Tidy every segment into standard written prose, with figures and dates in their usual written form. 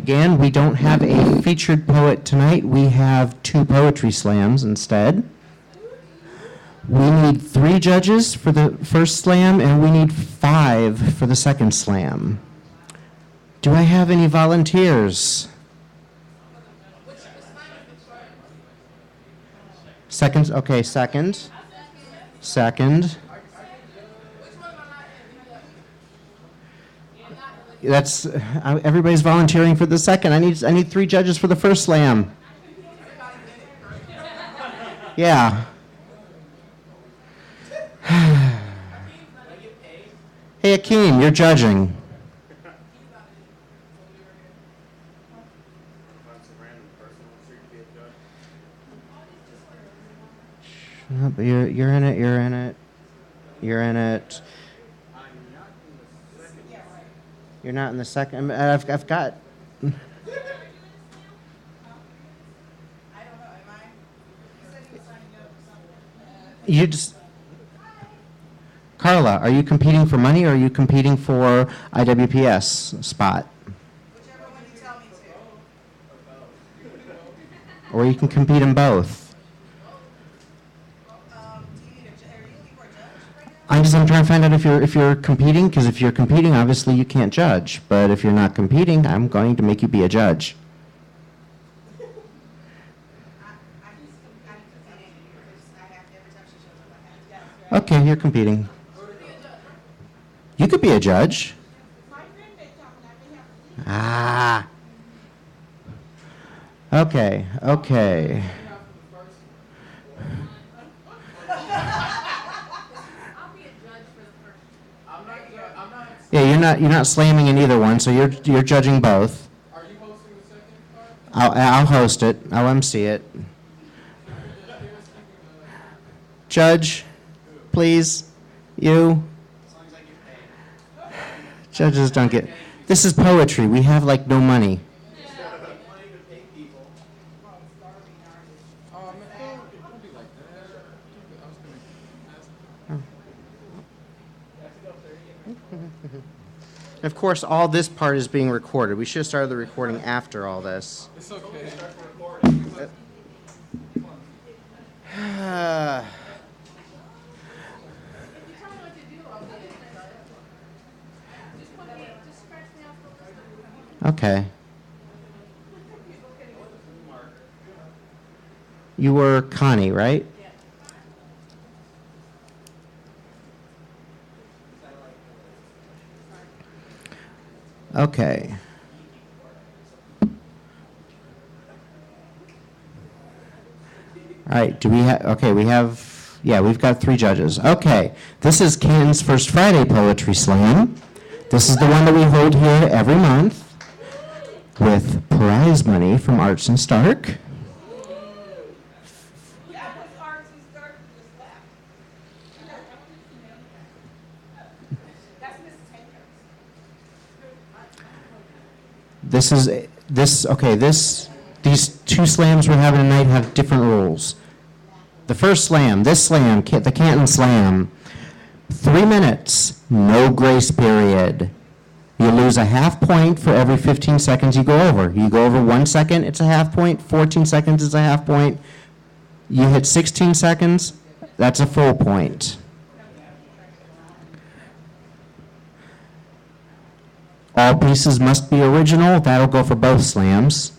again, we don't have a featured poet tonight. We have 2 poetry slams instead. We need 3 judges for the first slam, and we need 5 for the second slam. Do I have any volunteers? Second, okay, second. Second. That's everybody's volunteering for the second. I need 3 judges for the first slam. Yeah. Hey Akeem, you're judging. No, but you're in it. You're in it. You're in it. You're not in the second. I've got. I don't know, am I? You said he was trying to go for something. You just. Carla, are you competing for money or are you competing for IWPS spot? Whichever one you tell me to. Or you can compete in both. Do you need are you looking for a judge right now? I'm trying to find out if you're competing, because if you're competing, obviously you can't judge. But if you're not competing, I'm going to make you be a judge. I'm competing because I have every time she shows up I have. Okay, you're competing. You could be a judge. Ah. Okay, okay. Yeah, you're not slamming in either one, so you're judging both. Are you hosting the second part? I'll host it. I'll MC it. Judge, please, you. Judges don't get. This is poetry. We have like no money. Of course, all this part is being recorded. We should have started the recording after all this. It's okay. Okay. You were Connie, right? Okay. All right, do we have, okay, we've got 3 judges. Okay, this is Canton's First Friday Poetry Slam. This is the one that we hold here every month with prize money from Arts and Stark. These 2 slams we're having tonight have different rules. The first slam, the Canton Slam, 3 minutes, no grace period. You lose a half point for every 15 seconds you go over. You go over 1 second, it's a half point, 14 seconds is a half point. You hit 16 seconds, that's a full point. All pieces must be original. That'll go for both slams.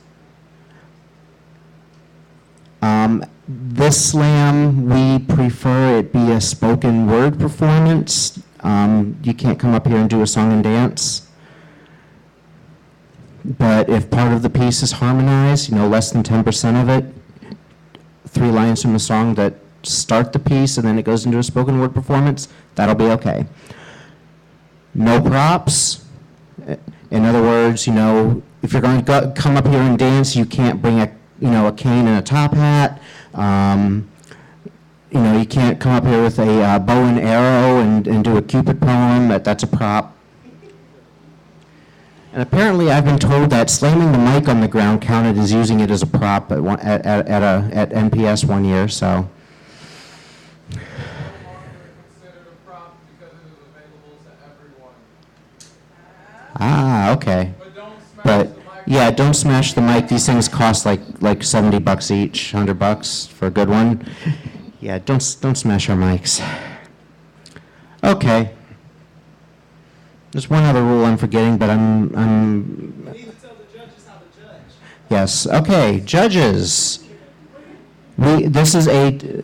This slam, we prefer it be a spoken word performance. You can't come up here and do a song and dance. But if part of the piece is harmonized, less than 10% of it, 3 lines from the song that start the piece and then it goes into a spoken word performance, that'll be okay. No props. In other words, if you're going to come up here and dance, you can't bring a cane and a top hat. You can't come up here with a bow and arrow and do a Cupid poem. That's a prop. And apparently, I've been told that slamming the mic on the ground counted as using it as a prop at NPS one year. So. Ah, okay. But don't smash But the microphone Yeah, don't smash the mic. These things cost like $70 each, $100 for a good one. Yeah, don't smash our mics. Okay. There's one other rule I'm forgetting, but I'm You need to tell the judges how to judge. yes. Okay, judges. This is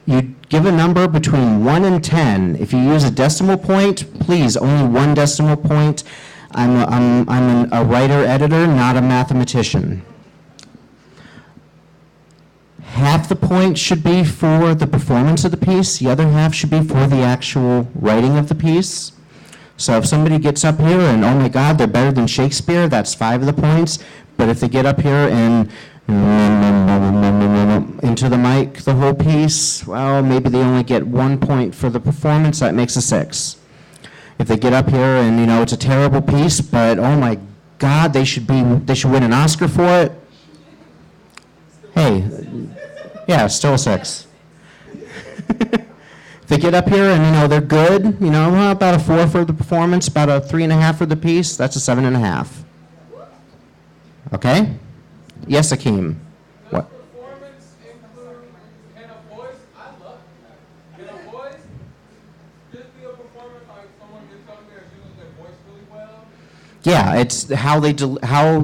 you give a number between 1 and 10. If you use a decimal point, please, only one decimal point. I'm a writer-editor, not a mathematician. Half the point should be for the performance of the piece. The other half should be for the actual writing of the piece. So if somebody gets up here and, oh my God, they're better than Shakespeare, that's 5 of the points. But if they get up here and into the mic the whole piece, well, maybe they only get 1 point for the performance. That makes a 6. If they get up here and, it's a terrible piece, but oh my God, they should win an Oscar for it. Hey, yeah, still a 6. If they get up here and, they're good, well, about a 4 for the performance, about a 3.5 for the piece, that's a 7.5. Okay? Yes, Akeem. Does performance include, can a voice, I love that. Can a voice just be a performance like someone gets up there and uses their voice really well? Yeah, it's how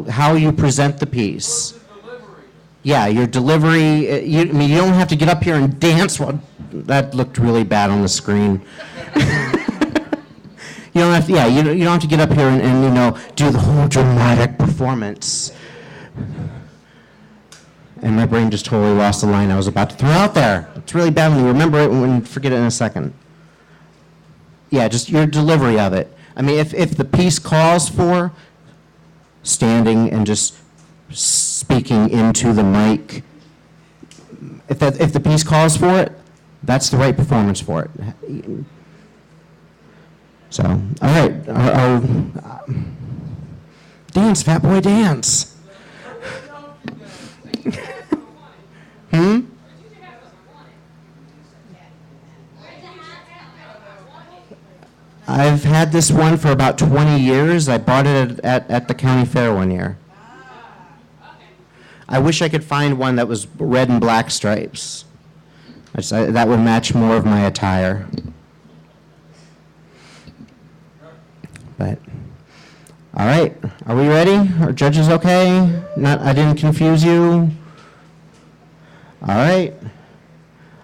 how you present the piece. Versus delivery. Yeah, your delivery, you don't have to get up here and dance. Well, that looked really bad on the screen. You don't have to, you don't have to get up here and do the whole dramatic performance. And my brain just totally lost the line I was about to throw out there. It's really bad when you remember it and when you forget it in a second. Yeah, just your delivery of it. I mean, if the piece calls for standing and just speaking into the mic, if the piece calls for it, that's the right performance for it. So, all right, dance, fat boy, dance. I've had this one for about 20 years. I bought it at the county fair one year. I wish I could find one that was red and black stripes. That would match more of my attire. But, all right, are we ready? Are judges okay? I didn't confuse you? All right.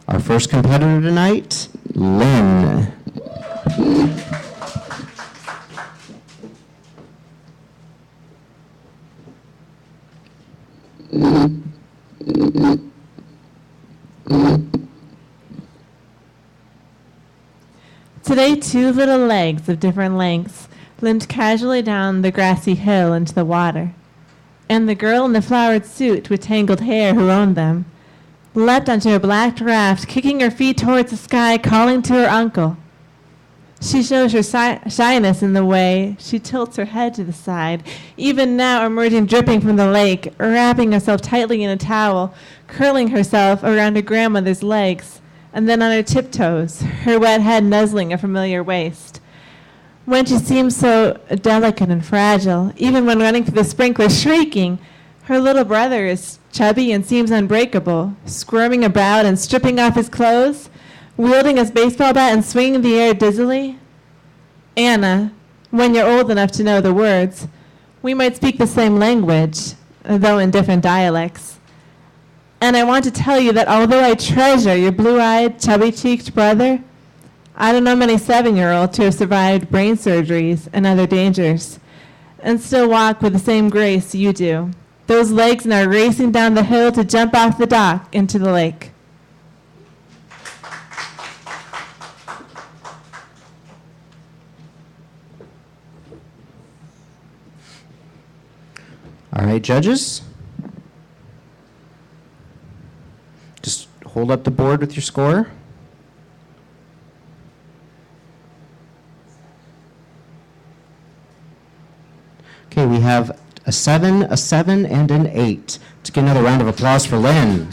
Our first competitor tonight, Lynn. Today, 2 little legs of different lengths limped casually down the grassy hill into the water, and the girl in the flowered suit with tangled hair who owned them leapt onto a black raft, kicking her feet towards the sky, calling to her uncle. She shows her shyness in the way she tilts her head to the side, even now emerging dripping from the lake, wrapping herself tightly in a towel, curling herself around her grandmother's legs, and then on her tiptoes, her wet head nuzzling a familiar waist. When she seems so delicate and fragile, even when running through the sprinkler shrieking, her little brother is chubby and seems unbreakable, squirming about and stripping off his clothes, wielding his baseball bat and swinging in the air dizzily. Anna, when you're old enough to know the words, we might speak the same language, though in different dialects. And I want to tell you that although I treasure your blue-eyed, chubby-cheeked brother, I don't know many 7-year-olds who have survived brain surgeries and other dangers and still walk with the same grace you do. Those legs now racing down the hill to jump off the dock into the lake. All right, judges. Just hold up the board with your score. Okay, we have a 7, and an 8. Let's get another round of applause for Lynn.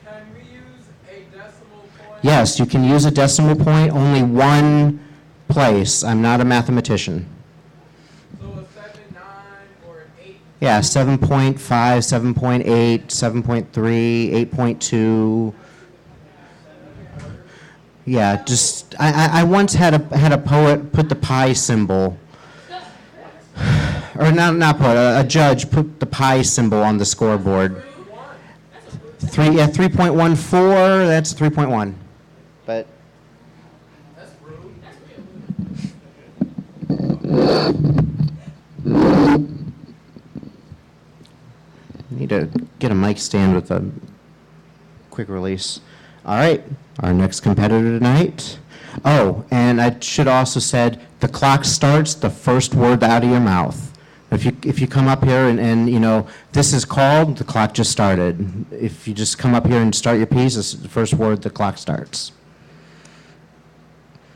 Can we use a decimal point? Yes, you can use a decimal point, only one place. I'm not a mathematician. Yeah, 7.5, 7.8, 7.3, 8.2. Yeah, just, I once had a poet put the pi symbol, or not poet, a judge put the pi symbol on the scoreboard. 3.14, that's 3.1. But need to get a mic stand with a quick release. All right, our next competitor tonight. Oh, and I should also said the clock starts the first word out of your mouth. If you come up here and you know this is called, the clock just started. If you just come up here and start your piece, this is the first word, the clock starts.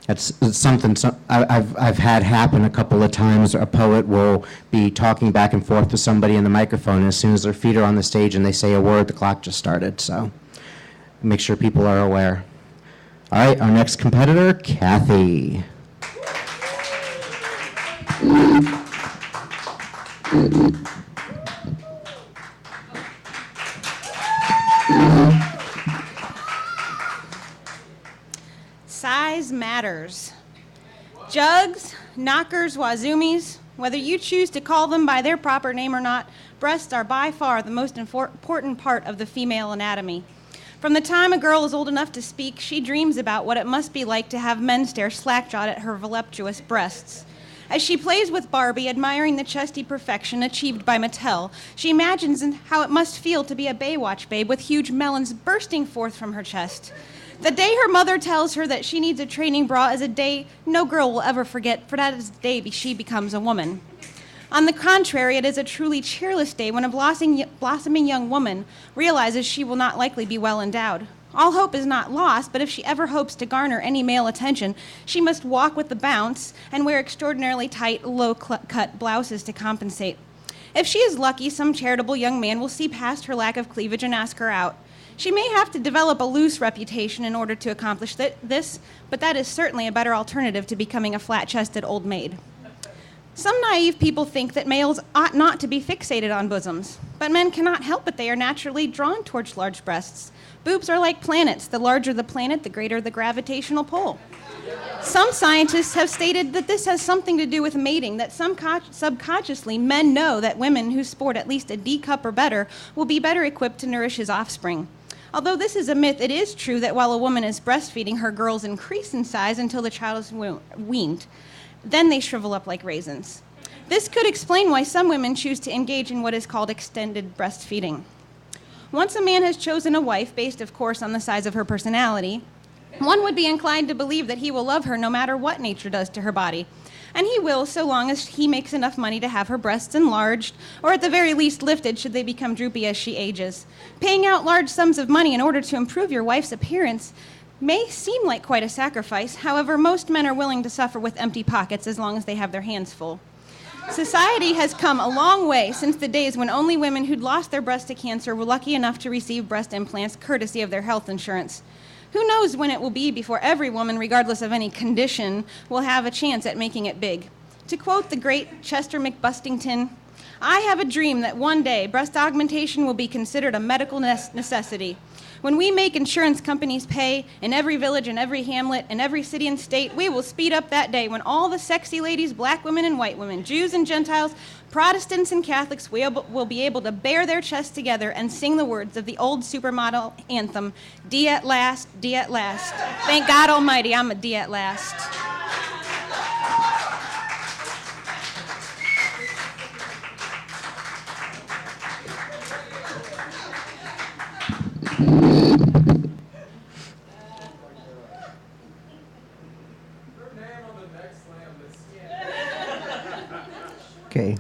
It's something I've had happen a couple of times. A poet will be talking back and forth to somebody in the microphone, and as soon as their feet are on the stage and they say a word, the clock just started. So make sure people are aware. All right, our next competitor, Kathy. Size matters. Jugs, knockers, wazumis, whether you choose to call them by their proper name or not, breasts are by far the most important part of the female anatomy. From the time a girl is old enough to speak, she dreams about what it must be like to have men stare slack-jawed at her voluptuous breasts. As she plays with Barbie, admiring the chesty perfection achieved by Mattel, she imagines how it must feel to be a Baywatch babe with huge melons bursting forth from her chest. The day her mother tells her that she needs a training bra is a day no girl will ever forget, for that is the day she becomes a woman. On the contrary, it is a truly cheerless day when a blossoming young woman realizes she will not likely be well endowed. All hope is not lost, but if she ever hopes to garner any male attention, she must walk with the bounce and wear extraordinarily tight, low-cut blouses to compensate. If she is lucky, some charitable young man will see past her lack of cleavage and ask her out. She may have to develop a loose reputation in order to accomplish this, but that is certainly a better alternative to becoming a flat-chested old maid. Some naive people think that males ought not to be fixated on bosoms, but men cannot help it. They are naturally drawn towards large breasts. Boobs are like planets. The larger the planet, the greater the gravitational pull. Some scientists have stated that this has something to do with mating, that subconsciously men know that women who sport at least a D cup or better will be better equipped to nourish his offspring. Although this is a myth, it is true that while a woman is breastfeeding, her girls increase in size until the child is weaned. Then they shrivel up like raisins. This could explain why some women choose to engage in what is called extended breastfeeding. Once a man has chosen a wife, based of course on the size of her personality, one would be inclined to believe that he will love her no matter what nature does to her body. And he will, so long as he makes enough money to have her breasts enlarged, or at the very least lifted should they become droopy as she ages. Paying out large sums of money in order to improve your wife's appearance may seem like quite a sacrifice. However, most men are willing to suffer with empty pockets as long as they have their hands full. Society has come a long way since the days when only women who'd lost their breast to cancer were lucky enough to receive breast implants courtesy of their health insurance. Who knows when it will be before every woman, regardless of any condition, will have a chance at making it big. To quote the great Chester McBustington, "I have a dream that one day breast augmentation will be considered a medical necessity. When we make insurance companies pay in every village and every hamlet and every city and state, we will speed up that day when all the sexy ladies, black women and white women, Jews and Gentiles, Protestants and Catholics will be able to bare their chests together and sing the words of the old supermodel anthem, 'D at last, D at last.' Thank God Almighty, I'm a D at last." Okay.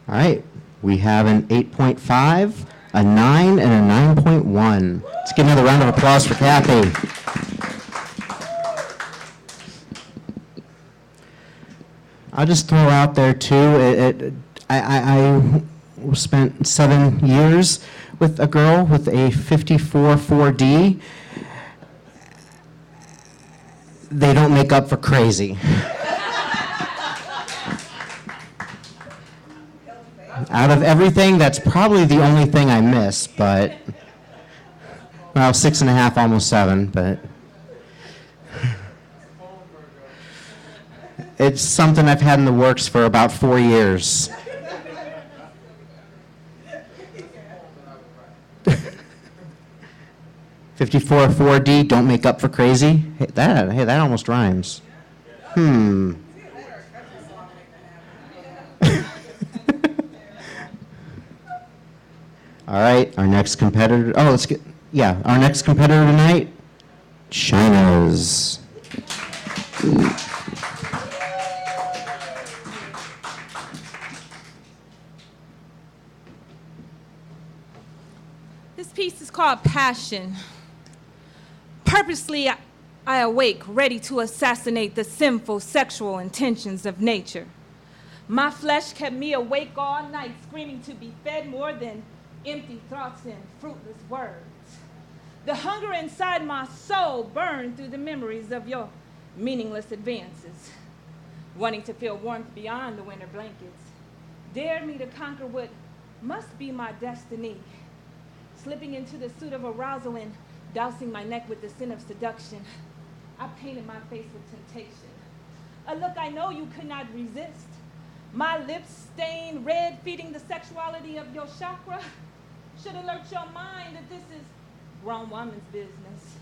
All right, we have an 8.5, a 9, and a 9.1. Let's give another round of applause for Kathy. I'll just throw out there too, I spent 7 years with a girl with a 54 4D. they don't make up for crazy. Out of everything, that's probably the only thing I miss, but, well, 6.5, almost 7, but it's something I've had in the works for about 4 years. "54 4D, don't make up for crazy." Hey, that almost rhymes. All right, our next competitor. Oh, our next competitor tonight, China's. This piece is called Passion. Purposely, I awake, ready to assassinate the sinful sexual intentions of nature. My flesh kept me awake all night, screaming to be fed more than empty thoughts and fruitless words. The hunger inside my soul burned through the memories of your meaningless advances, wanting to feel warmth beyond the winter blankets, dared me to conquer what must be my destiny, slipping into the suit of arousal and dousing my neck with the sin of seduction. I painted my face with temptation, a look I know you could not resist. My lips stained red, feeding the sexuality of your chakra, should alert your mind that this is grown woman's business.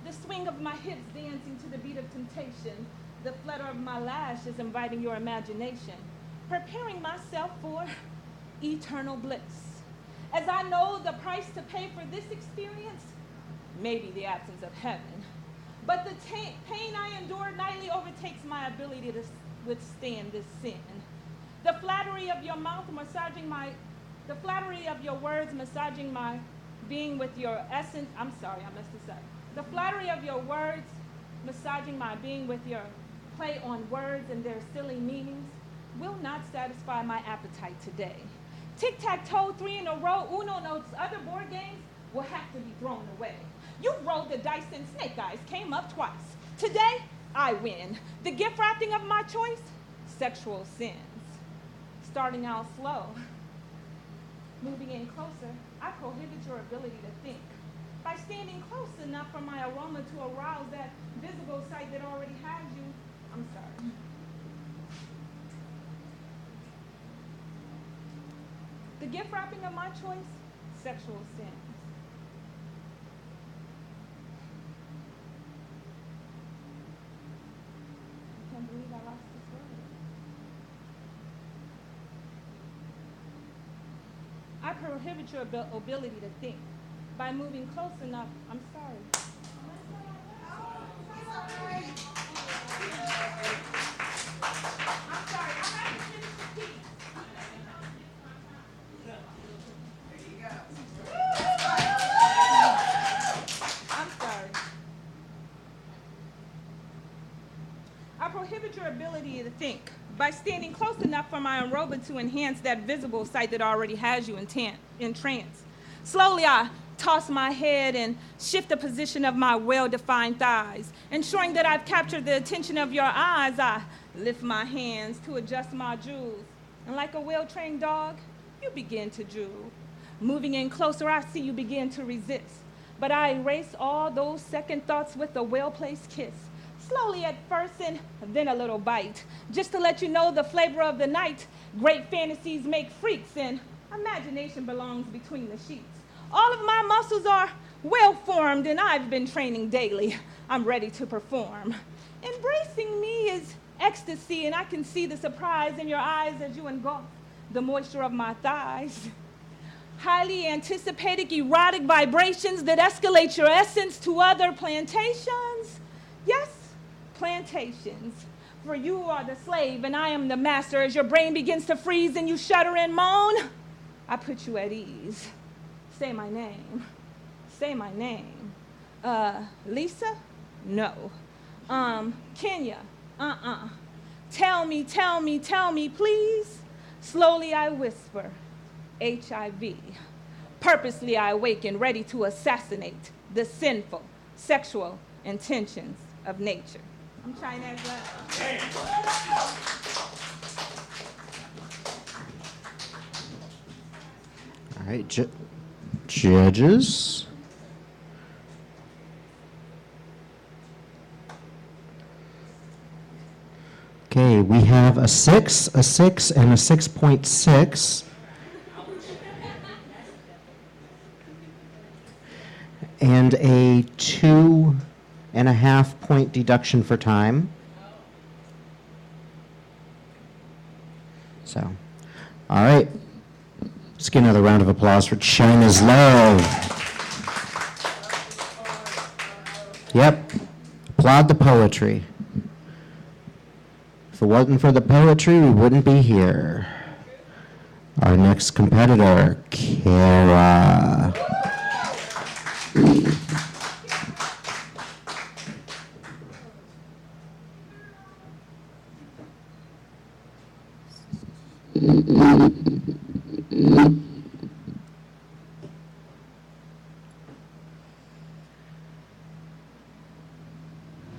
The swing of my hips dancing to the beat of temptation, the flutter of my lashes inviting your imagination, preparing myself for eternal bliss. As I know the price to pay for this experience may be the absence of heaven, but the pain I endure nightly overtakes my ability to withstand this sin. The flattery of your mouth massaging the flattery of your words massaging my being with your essence. I'm sorry, I messed this up. The flattery of your words massaging my being with your play on words and their silly meanings will not satisfy my appetite today. Tic-tac-toe, 3 in a row, Uno notes, other board games will have to be thrown away. You rolled the dice and snake eyes came up twice. Today, I win. The gift wrapping of my choice, sexual sins. Starting out slow, moving in closer, I prohibit your ability to think. By standing close enough for my aroma to arouse that visible sight that already has you, I'm sorry. The gift wrapping of my choice, sexual sins. I can't believe I lost this word. I prohibit your ability to think. By moving close enough, I'm sorry. I'm sorry, I haven't finished the piece. I'm sorry. I prohibit your ability to think by standing close enough for my aroma to enhance that visible sight that already has you in trance. Slowly, I toss my head and shift the position of my well-defined thighs. Ensuring that I've captured the attention of your eyes, I lift my hands to adjust my jewels. And like a well-trained dog, you begin to drool. Moving in closer, I see you begin to resist. But I erase all those second thoughts with a well-placed kiss. Slowly at first and then a little bite. Just to let you know the flavor of the night. Great fantasies make freaks and imagination belongs between the sheets. All of my muscles are well formed and I've been training daily. I'm ready to perform. Embracing me is ecstasy and I can see the surprise in your eyes as you engulf the moisture of my thighs. Highly anticipated erotic vibrations that escalate your essence to other plantations. Yes, plantations. For you are the slave and I am the master. As your brain begins to freeze and you shudder and moan, I put you at ease. Say my name. Say my name. Lisa? No. Kenya? Tell me, please. Slowly I whisper, HIV. Purposely I awaken, ready to assassinate the sinful, sexual intentions of nature. I'm trying as well. All right, judges. Okay, we have a 6, a 6, and a 6.6. And a 2.5 point deduction for time. So, all right. Let's get another round of applause for China's Love. Yep. Applaud the poetry. If it wasn't for the poetry, we wouldn't be here. Our next competitor, Kara.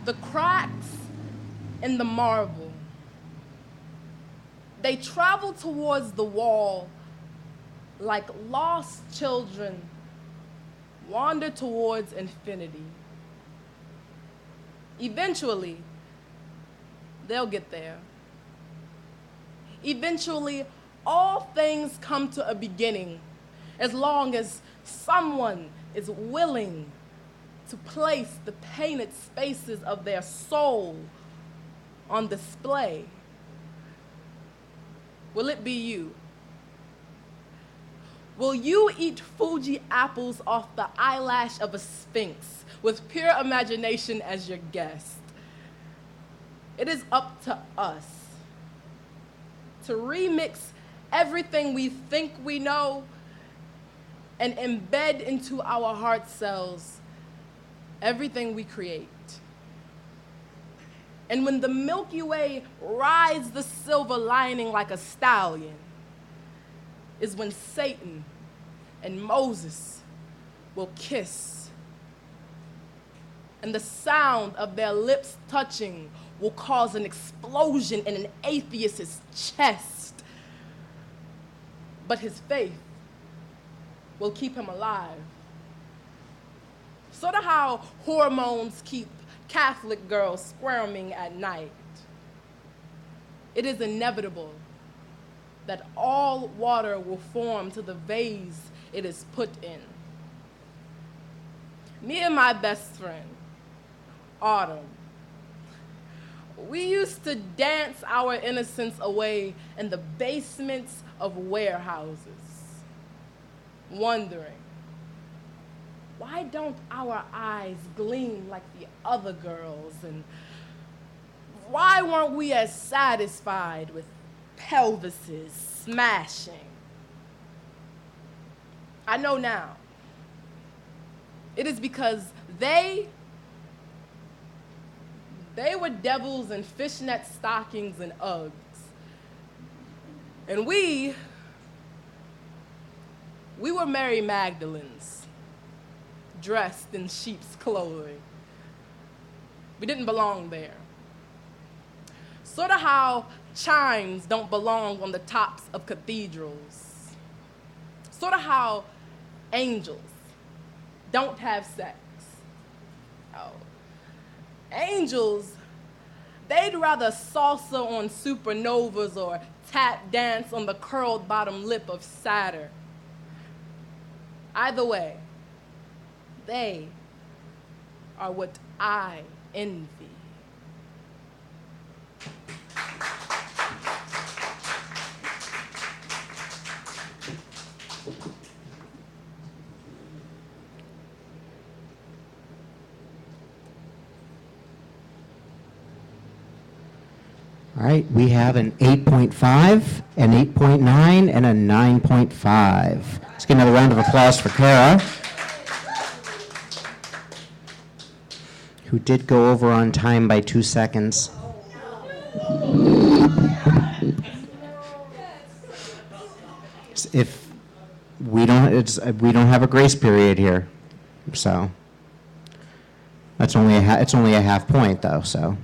The cracks in the marble, they travel towards the wall like lost children wander towards infinity. Eventually, they'll get there. Eventually, all things come to a beginning as long as someone is willing to place the painted spaces of their soul on display. Will it be you? Will you eat Fuji apples off the eyelash of a sphinx with pure imagination as your guest? It is up to us to remix everything we think we know and embed into our heart cells everything we create. And when the Milky Way rides the silver lining like a stallion, is when Satan and Moses will kiss. And the sound of their lips touching will cause an explosion in an atheist's chest. But his faith will keep him alive. Sort of how hormones keep Catholic girls squirming at night. It is inevitable that all water will form to the vase it is put in. Me and my best friend, Autumn, we used to dance our innocence away in the basements of warehouses, wondering, why don't our eyes gleam like the other girls? And why weren't we as satisfied with pelvises smashing? I know now. It is because they were devils in fishnet stockings and Uggs. And we were Mary Magdalenes, dressed in sheep's clothing. We didn't belong there. Sort of how chimes don't belong on the tops of cathedrals. Sort of how angels don't have sex. Oh. Angels, they'd rather salsa on supernovas or tap dance on the curled bottom lip of Saturn. Either way, they are what I envy. All right, we have an 8.5, an 8.9, and a 9.5. Let's get another round of applause for Kara, who did go over on time by 2 seconds. If we don't have a grace period here, so that's only it's only a half point though. So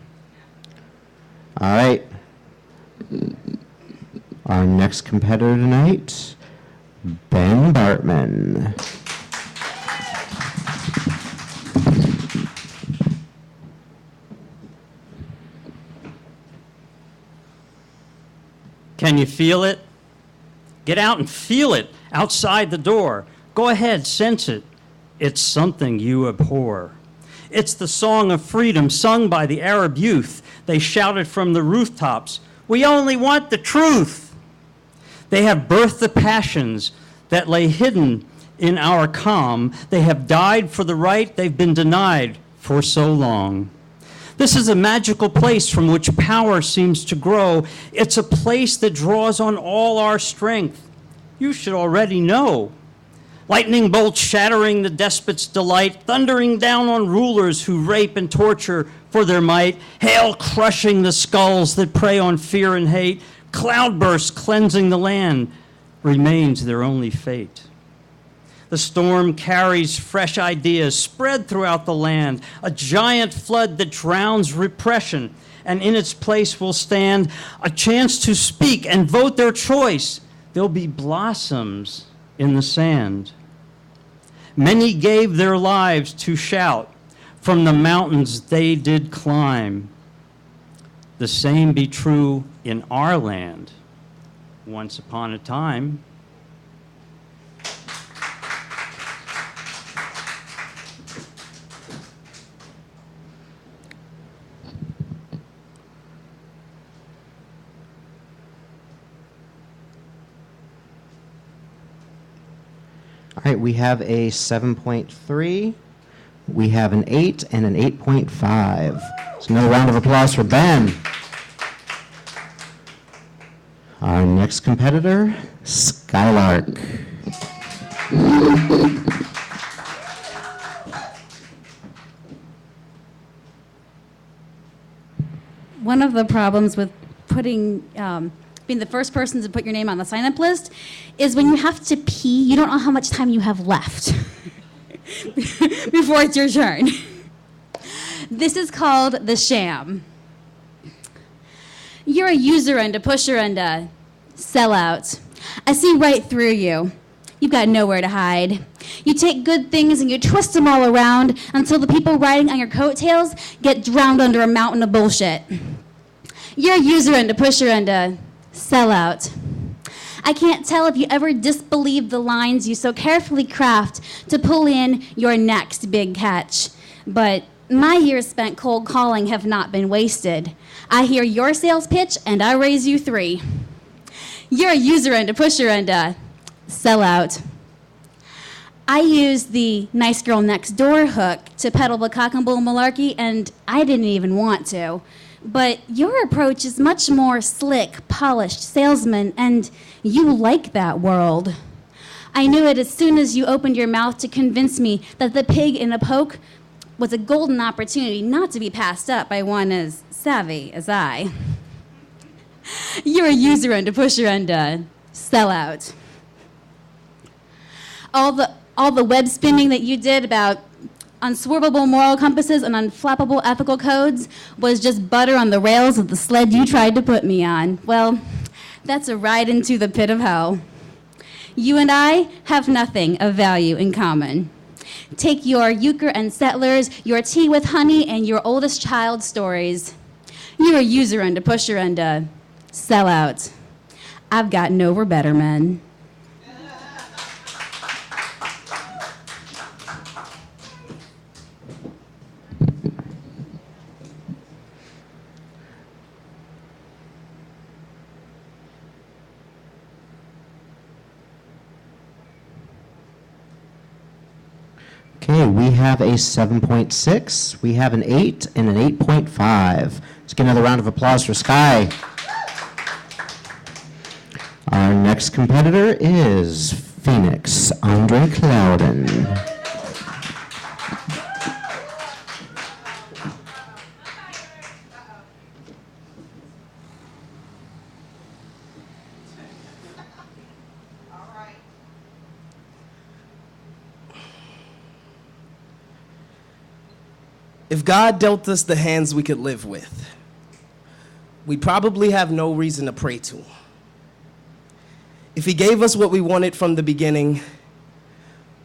All right. Our next competitor tonight, Ben Bartman. Can you feel it? Get out and feel it outside the door. Go ahead, sense it. It's something you abhor. It's the song of freedom sung by the Arab youth. They shouted from the rooftops, "We only want the truth." They have birthed the passions that lay hidden in our calm. They have died for the right they've been denied for so long. This is a magical place from which power seems to grow. It's a place that draws on all our strength. You should already know. Lightning bolts shattering the despot's delight, thundering down on rulers who rape and torture for their might, hail crushing the skulls that prey on fear and hate, cloudbursts cleansing the land remains their only fate. The storm carries fresh ideas spread throughout the land, a giant flood that drowns repression, and in its place will stand a chance to speak and vote their choice. There'll be blossoms in the sand. Many gave their lives to shout from the mountains they did climb. The same be true in our land once upon a time. All right, we have a 7.3, we have an 8, and an 8.5. So another round of applause for Ben. Our next competitor, Skylark. One of the problems with putting being the first person to put your name on the sign-up list is when you have to pee, you don't know how much time you have left before it's your turn. This is called the sham. You're a user and a pusher and a sellout. I see right through you. You've got nowhere to hide. You take good things and you twist them all around until the people riding on your coattails get drowned under a mountain of bullshit. You're a user and a pusher and a sellout. I can't tell if you ever disbelieve the lines you so carefully craft to pull in your next big catch. But my years spent cold calling have not been wasted. I hear your sales pitch and I raise you 3. You're a user and a pusher and a sellout. I used the nice girl next door hook to peddle the cock and bull malarkey, and I didn't even want to. But your approach is much more slick, polished salesman, and you like that world. I knew it as soon as you opened your mouth to convince me that the pig in a poke was a golden opportunity not to be passed up by one as savvy as I. You're a user and a pusher and a sellout. All the web spinning that you did about unswervable moral compasses and unflappable ethical codes was just butter on the rails of the sled you tried to put me on. Well, that's a ride into the pit of hell. You and I have nothing of value in common. Take your euchre and settlers, your tea with honey, and your oldest child stories. You're a user and a pusher and a sellout. I've got no better men. Okay, we have a 7.6, we have an 8, and an 8.5. Let's get another round of applause for Sky. Our next competitor is Phoenix Andre Clouden. If God dealt us the hands we could live with, we'd probably have no reason to pray to him. If he gave us what we wanted from the beginning,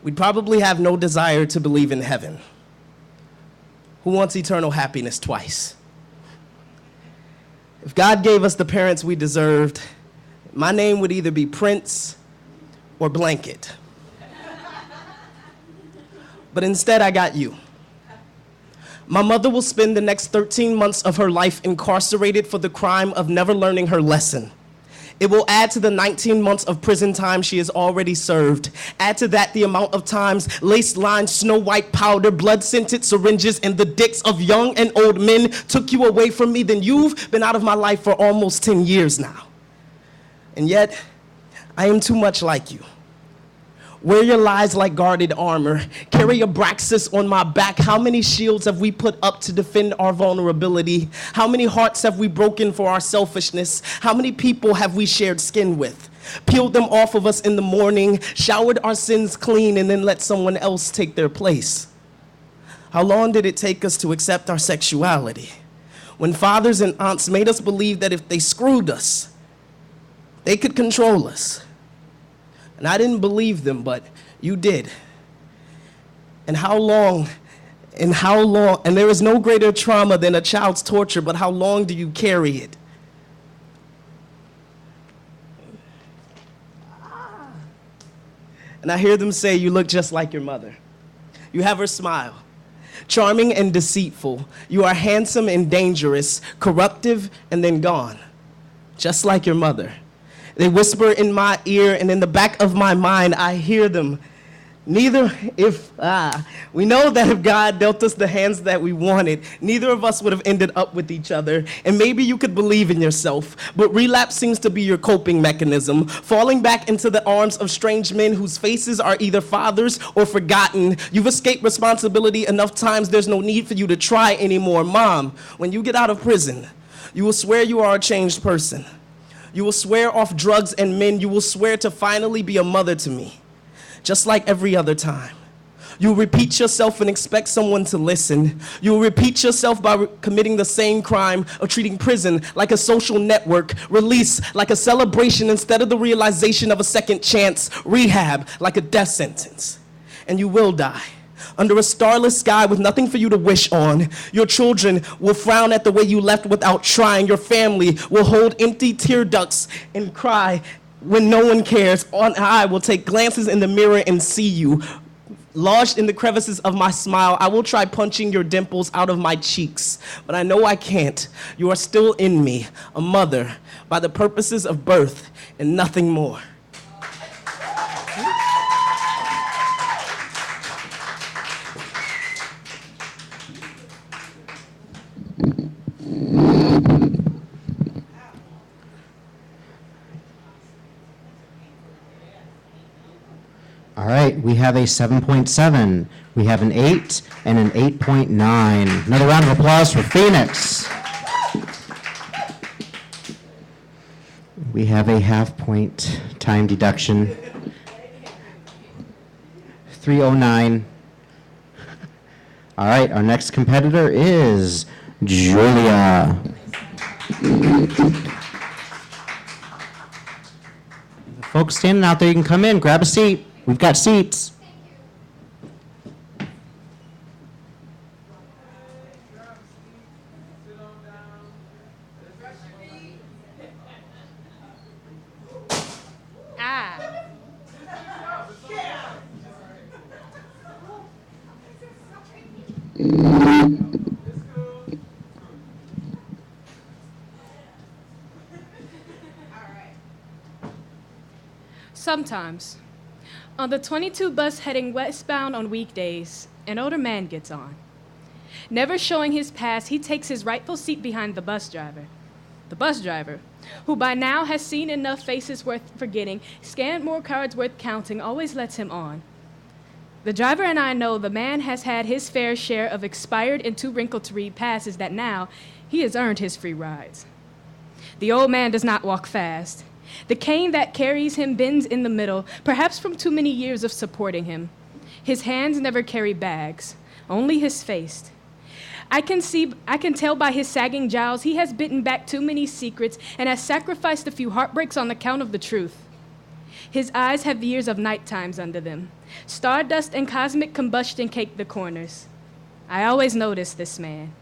we'd probably have no desire to believe in heaven. Who wants eternal happiness twice? If God gave us the parents we deserved, my name would either be Prince or Blanket. But instead, I got you. My mother will spend the next 13 months of her life incarcerated for the crime of never learning her lesson. It will add to the 19 months of prison time she has already served. Add to that the amount of times lace-lined snow white powder, blood-scented syringes, and the dicks of young and old men took you away from me. Then you've been out of my life for almost 10 years now. And yet, I am too much like you. Wear your lies like guarded armor. Carry a Braxis on my back. How many shields have we put up to defend our vulnerability? How many hearts have we broken for our selfishness? How many people have we shared skin with? Peeled them off of us in the morning, showered our sins clean, and then let someone else take their place? How long did it take us to accept our sexuality? When fathers and aunts made us believe that if they screwed us, they could control us. And I didn't believe them, but you did. And how long, and there is no greater trauma than a child's torture, but how long do you carry it? And I hear them say, you look just like your mother. You have her smile, charming and deceitful. You are handsome and dangerous, corruptive and then gone, just like your mother. They whisper in my ear, and in the back of my mind, I hear them. We know that if God dealt us the hands that we wanted, neither of us would have ended up with each other. And maybe you could believe in yourself, but relapse seems to be your coping mechanism. Falling back into the arms of strange men whose faces are either fathers or forgotten. You've escaped responsibility enough times there's no need for you to try anymore. Mom, when you get out of prison, you will swear you are a changed person. You will swear off drugs and men. You will swear to finally be a mother to me, just like every other time. You will repeat yourself and expect someone to listen. You will repeat yourself by committing the same crime of treating prison like a social network, release like a celebration instead of the realization of a second chance, rehab like a death sentence. And you will die under a starless sky with nothing for you to wish on. Your children will frown at the way you left without trying. Your family will hold empty tear ducts and cry when no one cares. I will take glances in the mirror and see you. Lodged in the crevices of my smile, I will try punching your dimples out of my cheeks, but I know I can't. You are still in me, a mother, by the purposes of birth and nothing more. All right, we have a 7.7, we have an 8, and an 8.9. Another round of applause for Phoenix. We have a half-point time deduction. 309. All right, our next competitor is Julia. Folks standing out there, you can come in, grab a seat. We've got seats. Sometimes. On the 22 bus heading westbound on weekdays, an older man gets on. Never showing his pass, he takes his rightful seat behind the bus driver. The bus driver, who by now has seen enough faces worth forgetting, scanned more cards worth counting, always lets him on. The driver and I know the man has had his fair share of expired and too wrinkled to read passes that now he has earned his free rides. The old man does not walk fast. The cane that carries him bends in the middle, perhaps from too many years of supporting him. His hands never carry bags, only his face. I can tell by his sagging jowls he has bitten back too many secrets and has sacrificed a few heartbreaks on account of the truth. His eyes have years of night times under them. Stardust and cosmic combustion cake the corners. I always notice this man.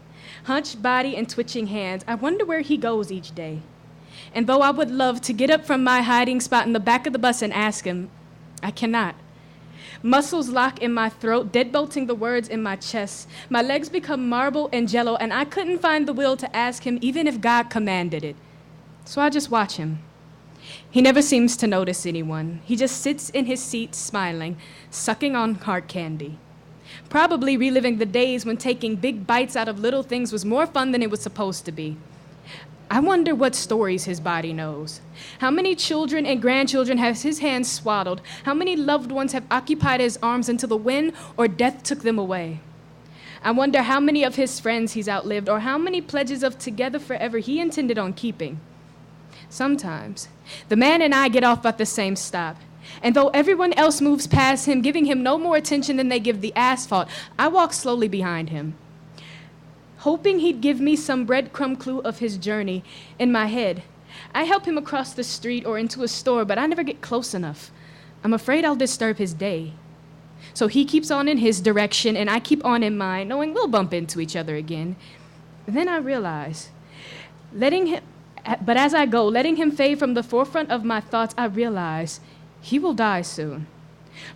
Hunched body and twitching hands. I wonder where he goes each day. And though I would love to get up from my hiding spot in the back of the bus and ask him, I cannot. Muscles lock in my throat, deadbolting the words in my chest. My legs become marble and jello, and I couldn't find the will to ask him even if God commanded it. So I just watch him. He never seems to notice anyone. He just sits in his seat smiling, sucking on hard candy. Probably reliving the days when taking big bites out of little things was more fun than it was supposed to be. I wonder what stories his body knows. How many children and grandchildren has his hands swaddled? How many loved ones have occupied his arms until the wind or death took them away? I wonder how many of his friends he's outlived or how many pledges of together forever he intended on keeping. Sometimes, the man and I get off at the same stop. And though everyone else moves past him, giving him no more attention than they give the asphalt, I walk slowly behind him, hoping he'd give me some breadcrumb clue of his journey. In my head, I help him across the street or into a store, but I never get close enough. I'm afraid I'll disturb his day. So he keeps on in his direction, and I keep on in mine, knowing we'll bump into each other again. Then I realize, but as I go, letting him fade from the forefront of my thoughts, I realize he will die soon.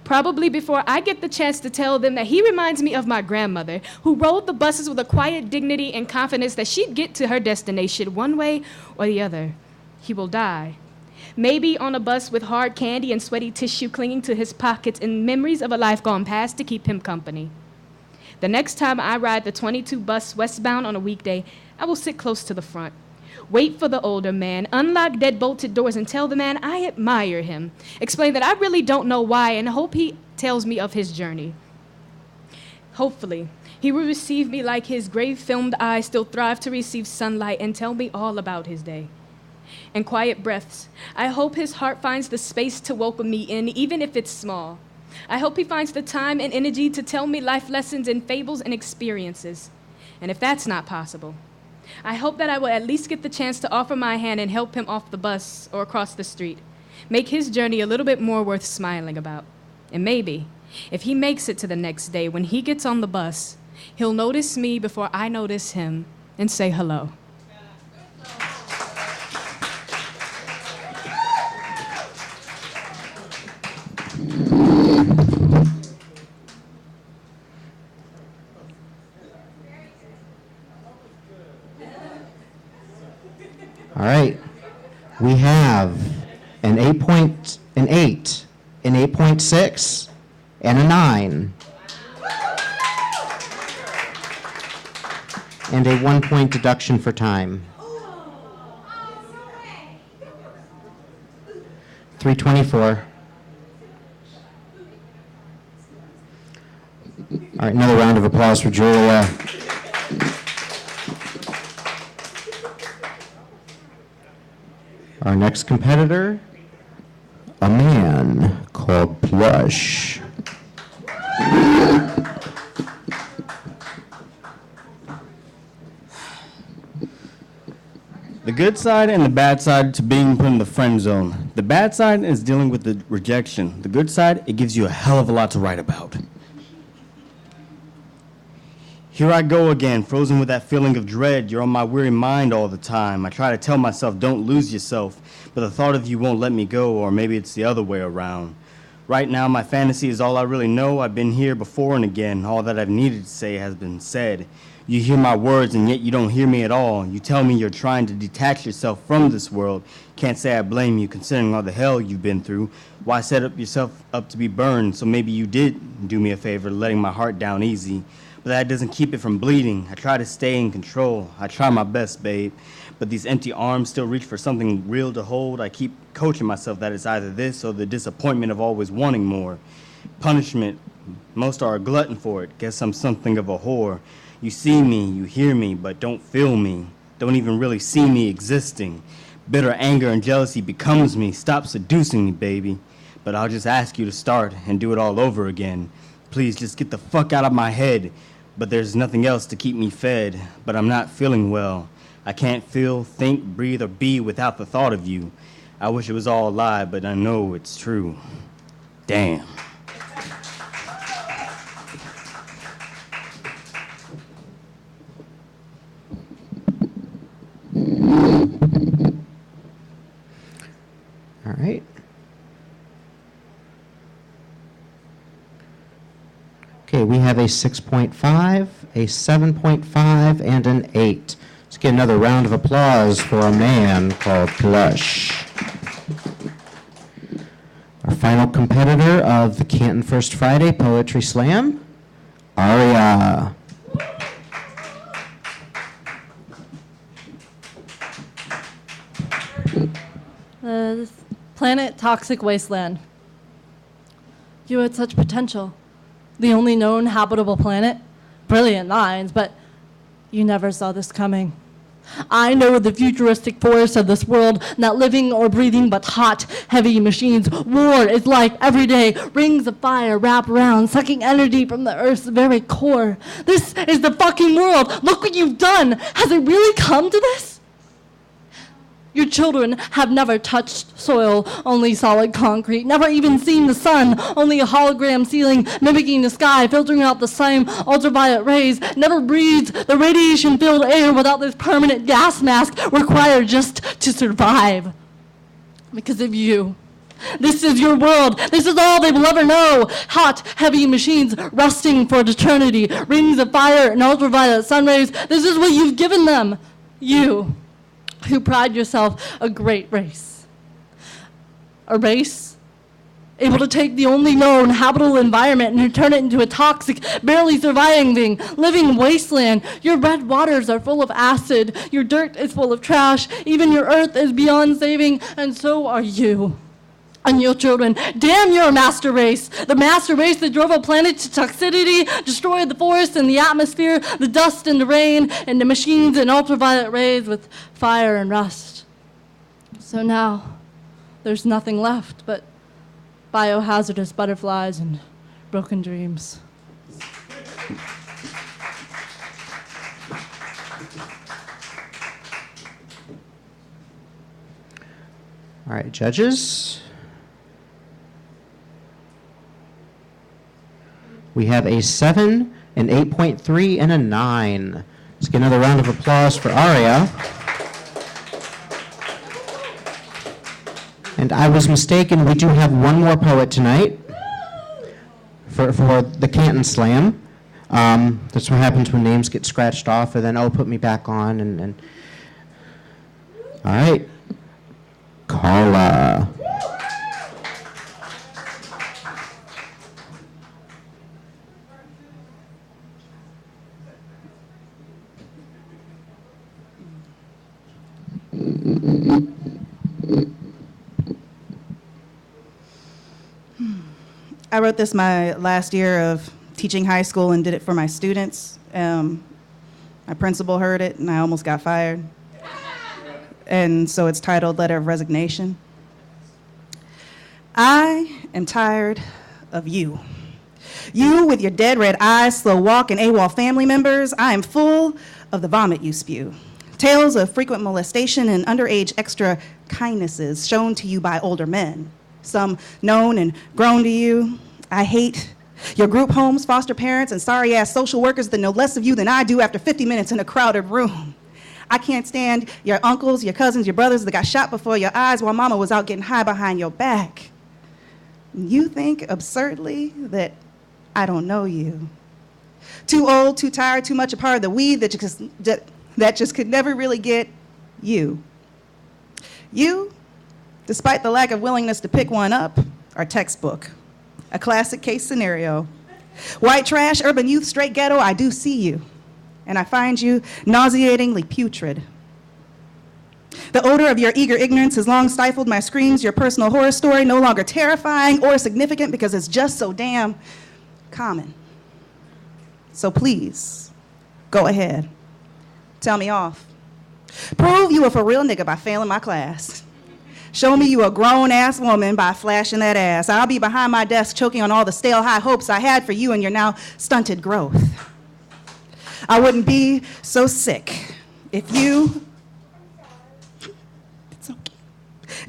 Probably before I get the chance to tell them that he reminds me of my grandmother, who rode the buses with a quiet dignity and confidence that she'd get to her destination one way or the other. He will die. Maybe on a bus with hard candy and sweaty tissue clinging to his pockets and memories of a life gone past to keep him company. The next time I ride the 22 bus westbound on a weekday, I will sit close to the front. Wait for the older man, unlock dead-bolted doors, and tell the man I admire him. Explain that I really don't know why and hope he tells me of his journey. Hopefully, he will receive me like his grave-filmed eyes still thrive to receive sunlight and tell me all about his day. In quiet breaths, I hope his heart finds the space to welcome me in, even if it's small. I hope he finds the time and energy to tell me life lessons and fables and experiences. And if that's not possible, I hope that I will at least get the chance to offer my hand and help him off the bus or across the street. Make his journey a little bit more worth smiling about. And maybe, if he makes it to the next day, when he gets on the bus, he'll notice me before I notice him and say hello. All right. We have an 8, an 8.6, and a 9. And a 1-point deduction for time. 324. All right, another round of applause for Julia. Our next competitor, a man called Plush. The good side and the bad side to being put in the friend zone. The bad side is dealing with the rejection. The good side, it gives you a hell of a lot to write about. Here I go again, frozen with that feeling of dread. You're on my weary mind all the time. I try to tell myself, don't lose yourself, but the thought of you won't let me go, or maybe it's the other way around. Right now, my fantasy is all I really know. I've been here before and again. All that I've needed to say has been said. You hear my words, and yet you don't hear me at all. You tell me you're trying to detach yourself from this world. Can't say I blame you, considering all the hell you've been through. Why set up yourself up to be burned? So maybe you did do me a favor, letting my heart down easy. But that doesn't keep it from bleeding. I try to stay in control. I try my best, babe. But these empty arms still reach for something real to hold. I keep coaching myself that it's either this or the disappointment of always wanting more. Punishment, most are a glutton for it. Guess I'm something of a whore. You see me, you hear me, but don't feel me. Don't even really see me existing. Bitter anger and jealousy becomes me. Stop seducing me, baby. But I'll just ask you to start and do it all over again. Please just get the fuck out of my head. but there's nothing else to keep me fed. But I'm not feeling well. I can't feel, think, breathe, or be without the thought of you. I wish it was all a lie, but I know it's true. Damn. All right. Okay, we have a 6.5, a 7.5, and an 8. Let's get another round of applause for a man called Plush. Our final competitor of the Canton First Friday Poetry Slam, Aria. Planet Toxic Wasteland. You had such potential. The only known habitable planet. Brilliant minds, but you never saw this coming. I know the futuristic force of this world, not living or breathing, but hot, heavy machines. War is life every day. Rings of fire wrap around, sucking energy from the Earth's very core. This is the fucking world. Look what you've done. Has it really come to this? Your children have never touched soil, only solid concrete, never even seen the sun, only a hologram ceiling mimicking the sky, filtering out the same ultraviolet rays, never breathed the radiation-filled air without this permanent gas mask required just to survive. Because of you. This is your world. This is all they will ever know. Hot, heavy machines rusting for eternity, rings of fire and ultraviolet sun rays. This is what you've given them. You. Who pride yourself a great race. A race able to take the only known habitable environment and turn it into a toxic, barely surviving, living wasteland. Your red waters are full of acid. Your dirt is full of trash. Even your earth is beyond saving, and so are you. And your children. Damn, you're a master race. The master race that drove a planet to toxicity, destroyed the forest and the atmosphere, the dust and the rain, and the machines and ultraviolet rays with fire and rust. So now, there's nothing left but biohazardous butterflies and broken dreams. All right, judges. We have a 7, an 8.3, and a 9. Let's get another round of applause for Aria. And I was mistaken, we do have one more poet tonight for the Canton Slam. That's what happens when names get scratched off, and then, put me back on. And all right, Carla. I wrote this my last year of teaching high school and did it for my students. My principal heard it and I almost got fired. And so it's titled Letter of Resignation. I am tired of you. You with your dead red eyes, slow walk, and AWOL family members. I am full of the vomit you spew. Tales of frequent molestation and underage extra kindnesses shown to you by older men. Some known and grown to you. I hate your group homes, foster parents, and sorry-ass social workers that know less of you than I do after 50 minutes in a crowded room. I can't stand your uncles, your cousins, your brothers that got shot before your eyes while mama was out getting high behind your back. You think absurdly that I don't know you. Too old, too tired, too much a part of the weed that just could never really get you. You, despite the lack of willingness to pick one up, are textbook. A classic case scenario. White trash, urban youth, straight ghetto, I do see you. And I find you nauseatingly putrid. The odor of your eager ignorance has long stifled my screams, your personal horror story no longer terrifying or significant because it's just so damn common. So please, go ahead. Tell me off. Prove you a for real nigga by failing my class. Show me you a grown-ass woman by flashing that ass. I'll be behind my desk choking on all the stale high hopes I had for you and your now stunted growth. I wouldn't be so sick if you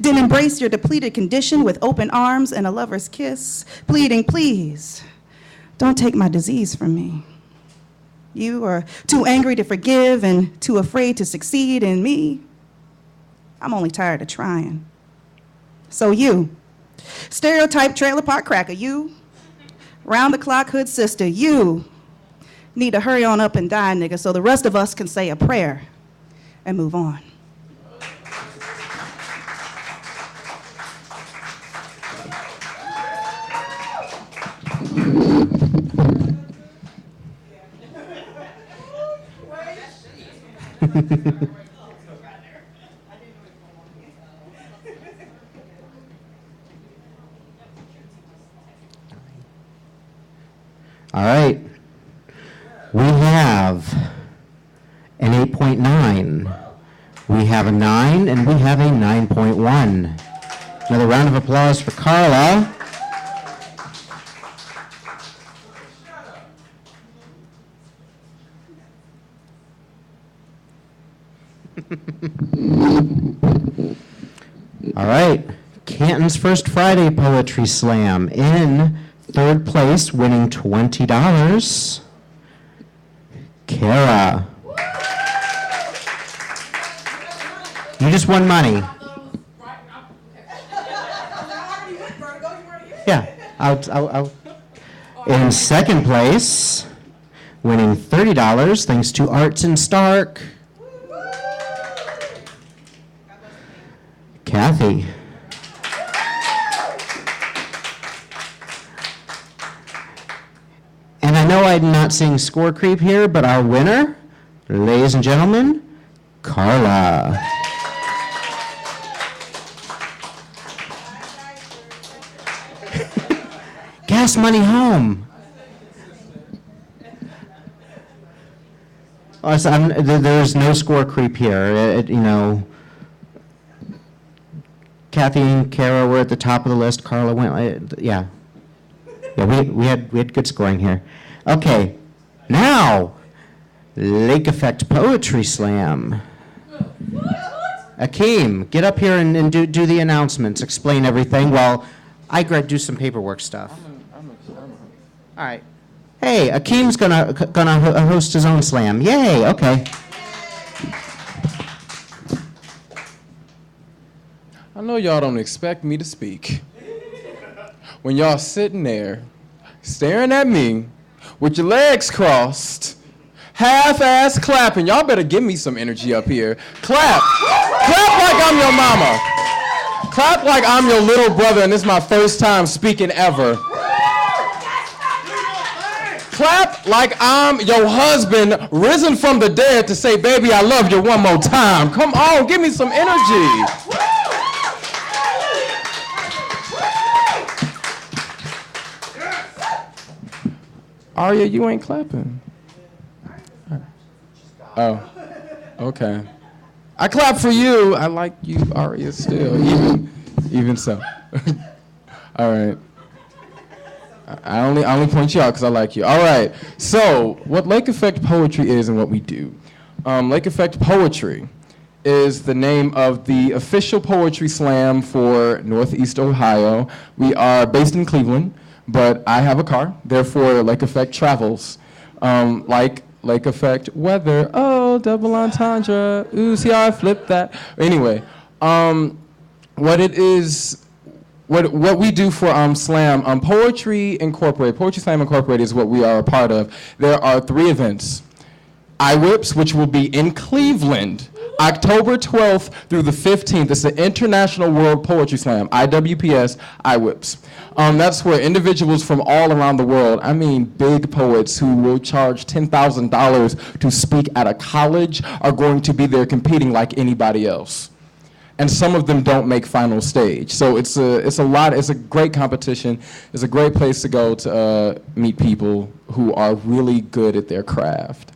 didn't embrace your depleted condition with open arms and a lover's kiss, pleading, please, don't take my disease from me. You are too angry to forgive and too afraid to succeed in me. I'm only tired of trying. So you, stereotype trailer park cracker, you, round-the-clock hood sister, you need to hurry on up and die, nigga, so the rest of us can say a prayer and move on. All right. We have an 8.9. We have a 9, and we have a 9.1. Another round of applause for Carla. All right, Canton's First Friday Poetry Slam. In third place, winning $20, Kara. You just won money. Yeah, I'll. In second place, winning $30, thanks to Arts and Stark, Kathy. And I know I'm not seeing score creep here, but our winner, ladies and gentlemen, Carla. Gas money home. Oh, so there's no score creep here. You know, Kathy and Kara were at the top of the list. Carla went, yeah. Yeah, we had good scoring here. Okay, now, Lake Effect Poetry Slam. Akeem, get up here and do the announcements, explain everything while I do some paperwork stuff. All right. Hey, Akeem's gonna host his own slam. Yay, okay. I know y'all don't expect me to speak. When y'all sitting there, staring at me, with your legs crossed, half-ass clapping, y'all better give me some energy up here. Clap. Clap like I'm your mama. Clap like I'm your little brother and this is my first time speaking ever. Clap like I'm your husband risen from the dead to say, baby, I love you one more time. Come on, give me some energy. Aria, you ain't clapping. Oh, okay. I clap for you. I like you, Aria, still, even so. All right. I only point you out because I like you. All right. So, what Lake Effect Poetry is and what we do. Lake Effect Poetry is the name of the official poetry slam for Northeast Ohio. We are based in Cleveland, but I have a car, therefore Lake Effect travels. Like Lake Effect weather, oh, double entendre, ooh, see how I flipped that? Anyway, what it is, what we do for Slam, Poetry Incorporated, Poetry Slam Incorporated is what we are a part of. There are 3 events. IWIPS, which will be in Cleveland, October 12th through the 15th. It's the International World Poetry Slam, IWPS, IWIPS. That's where individuals from all around the world, I mean big poets who will charge $10,000 to speak at a college, are going to be there competing like anybody else. And some of them don't make final stage. So it's a great competition. It's a great place to go to meet people who are really good at their craft.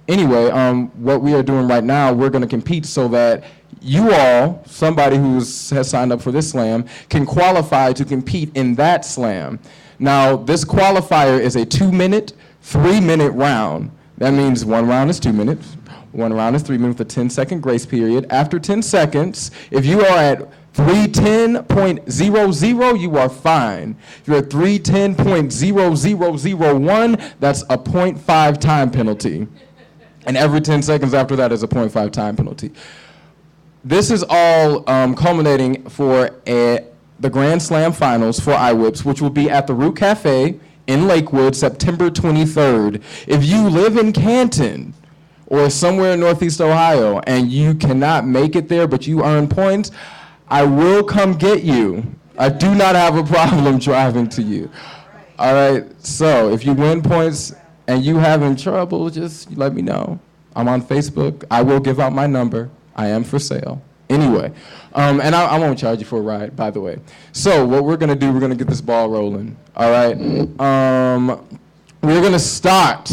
Anyway, what we are doing right now, we're going to compete so that you all, somebody who has signed up for this slam, can qualify to compete in that slam. Now, this qualifier is a 2-minute, 3-minute round. That means one round is 2 minutes. One round is 3 minutes with a 10-second grace period. After 10 seconds, if you are at 310.00, you are fine. If you're at 310.0001, that's a 0.5 time penalty. And every 10 seconds after that is a 0.5 time penalty. This is all culminating for the Grand Slam Finals for iWhips, which will be at the Root Cafe in Lakewood, September 23rd. If you live in Canton or somewhere in Northeast Ohio and you cannot make it there but you earn points, I will come get you. I do not have a problem driving to you. All right, so if you win points and you having trouble, just let me know. I'm on Facebook. I will give out my number. I am for sale. Anyway, and I won't charge you for a ride, by the way. So what we're going to do, we're going to get this ball rolling. All right? We're going to start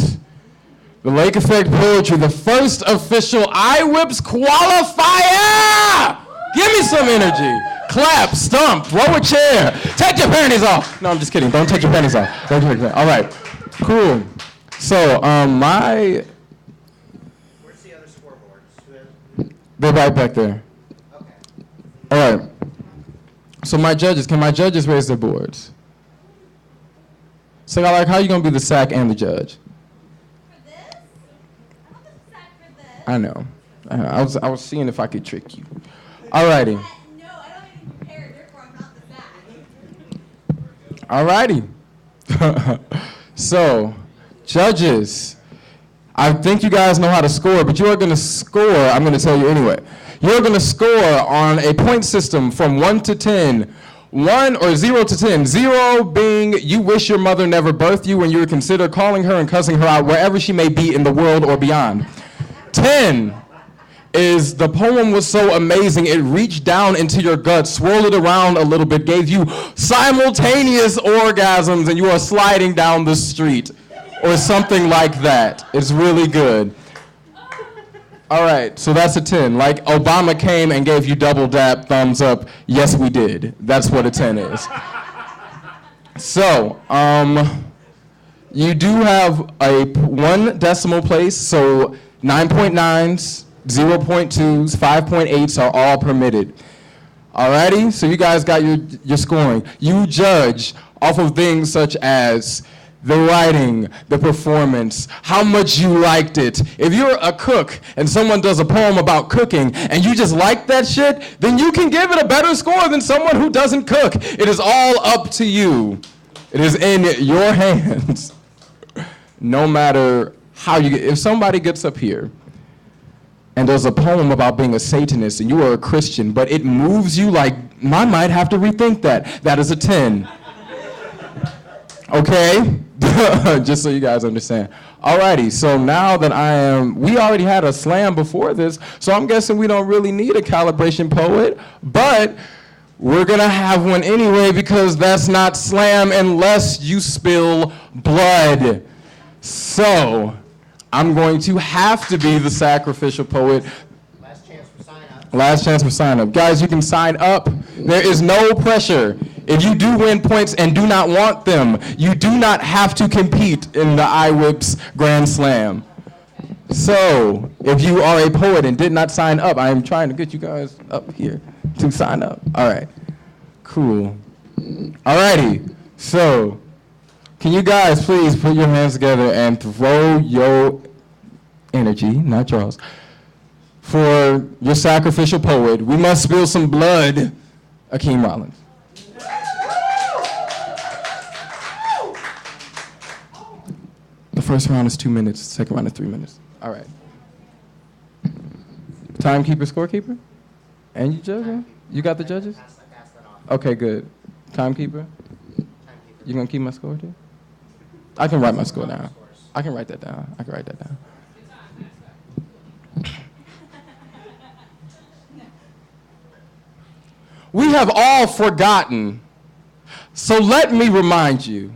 the Lake Effect Poetry, the first official iWhips qualifier. Give me some energy. Clap, stomp, throw a chair. Take your panties off. No, I'm just kidding. Don't take your panties off. Don't take your panties. All right. Cool. So my... Where's the other scoreboards? They're right back there. Okay. All right. So my judges, can my judges raise their boards? So how are you going to be the sack and the judge? For this? I want the sack for this. I know. I was seeing if I could trick you. All righty. No, I don't even prepare, therefore I'm not the sack. All righty. So, judges, I think you guys know how to score, but you are going to score, I'm going to tell you anyway. You're going to score on a point system from 1 to 10. 1 or 0 to 10. 0 being you wish your mother never birthed you and you would consider calling her and cussing her out wherever she may be in the world or beyond. 10 is the poem was so amazing it reached down into your gut, swirled it around a little bit, gave you simultaneous orgasms and you are sliding down the street or something like that. It's really good. All right, so that's a 10. Like Obama came and gave you double dap, thumbs up. Yes, we did. That's what a 10 is. So, you do have a 1 decimal place, so 9.9s, 0.2s, 5.8s are all permitted. Alrighty, so you guys got your scoring. You judge off of things such as the writing, the performance, how much you liked it. If you're a cook and someone does a poem about cooking and you just like that shit, then you can give it a better score than someone who doesn't cook. It is all up to you. It is in your hands. No matter how you get, if somebody gets up here and there's a poem about being a Satanist and you are a Christian, but it moves you like, I might have to rethink that. That is a 10. Okay? Just so you guys understand. Alrighty, so now that we already had a slam before this, so I'm guessing we don't really need a calibration poet, but we're gonna have one anyway because that's not slam unless you spill blood. So, I'm going to have to be the sacrificial poet. Last chance for sign up. Last chance for sign up. Guys, you can sign up. There is no pressure. If you do win points and do not want them, you do not have to compete in the iWhips Grand Slam. So, if you are a poet and did not sign up, I am trying to get you guys up here to sign up. All right. Cool. All righty. So, can you guys please put your hands together and throw your energy, not yours, for your sacrificial poet. We must spill some blood, Akeem Rollins. The first round is 2 minutes, the second round is 3 minutes. All right. Timekeeper, scorekeeper? And you judge? You got the judges? Okay, good. Timekeeper? You gonna keep my score too? I can write my score down. I can write that down. We have all forgotten, so let me remind you.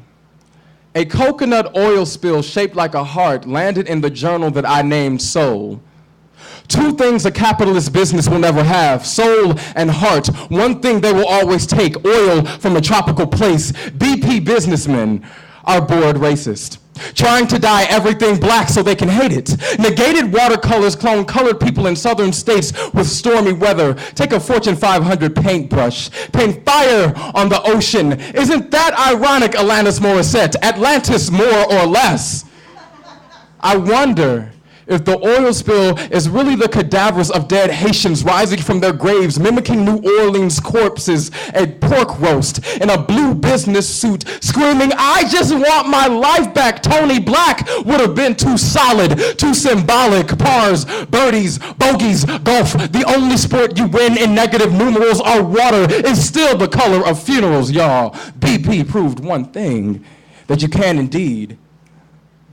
A coconut oil spill shaped like a heart landed in the journal that I named Soul. 2 things a capitalist business will never have, soul and heart. 1 thing they will always take, oil from a tropical place. BP businessmen are bored racist. trying to dye everything black so they can hate it. Negated watercolors clone colored people in southern states with stormy weather. Take a Fortune 500 paintbrush, paint fire on the ocean. Isn't that ironic, Alanis Morissette? Atlantis more or less. I wonder if the oil spill is really the cadavers of dead Haitians rising from their graves, mimicking New Orleans corpses, a pork roast in a blue business suit, screaming, "I just want my life back." Tony Black would have been too solid, too symbolic. Pars, birdies, bogeys, golf, the only sport you win in negative numerals are water, is still the color of funerals, y'all. BP proved one thing, that you can indeed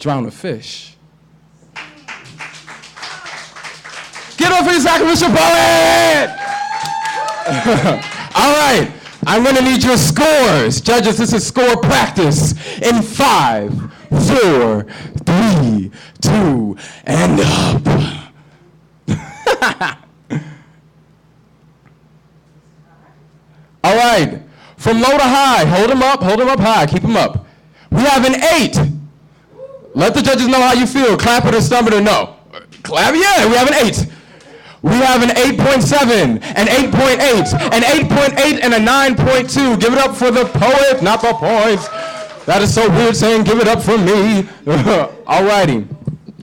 drown a fish. Get up for your sacrificial poet! All right, I'm gonna need your scores. Judges, this is score practice. In 5, 4, 3, 2, and up. All right, from low to high, hold them up high, keep them up. We have an 8. Let the judges know how you feel. Clap it or stump it or no. Clap, yeah, we have an 8. We have an 8.7, an 8.8, an 8.8, and a 9.2. Give it up for the poet, not the points. That is so weird saying give it up for me. All righty.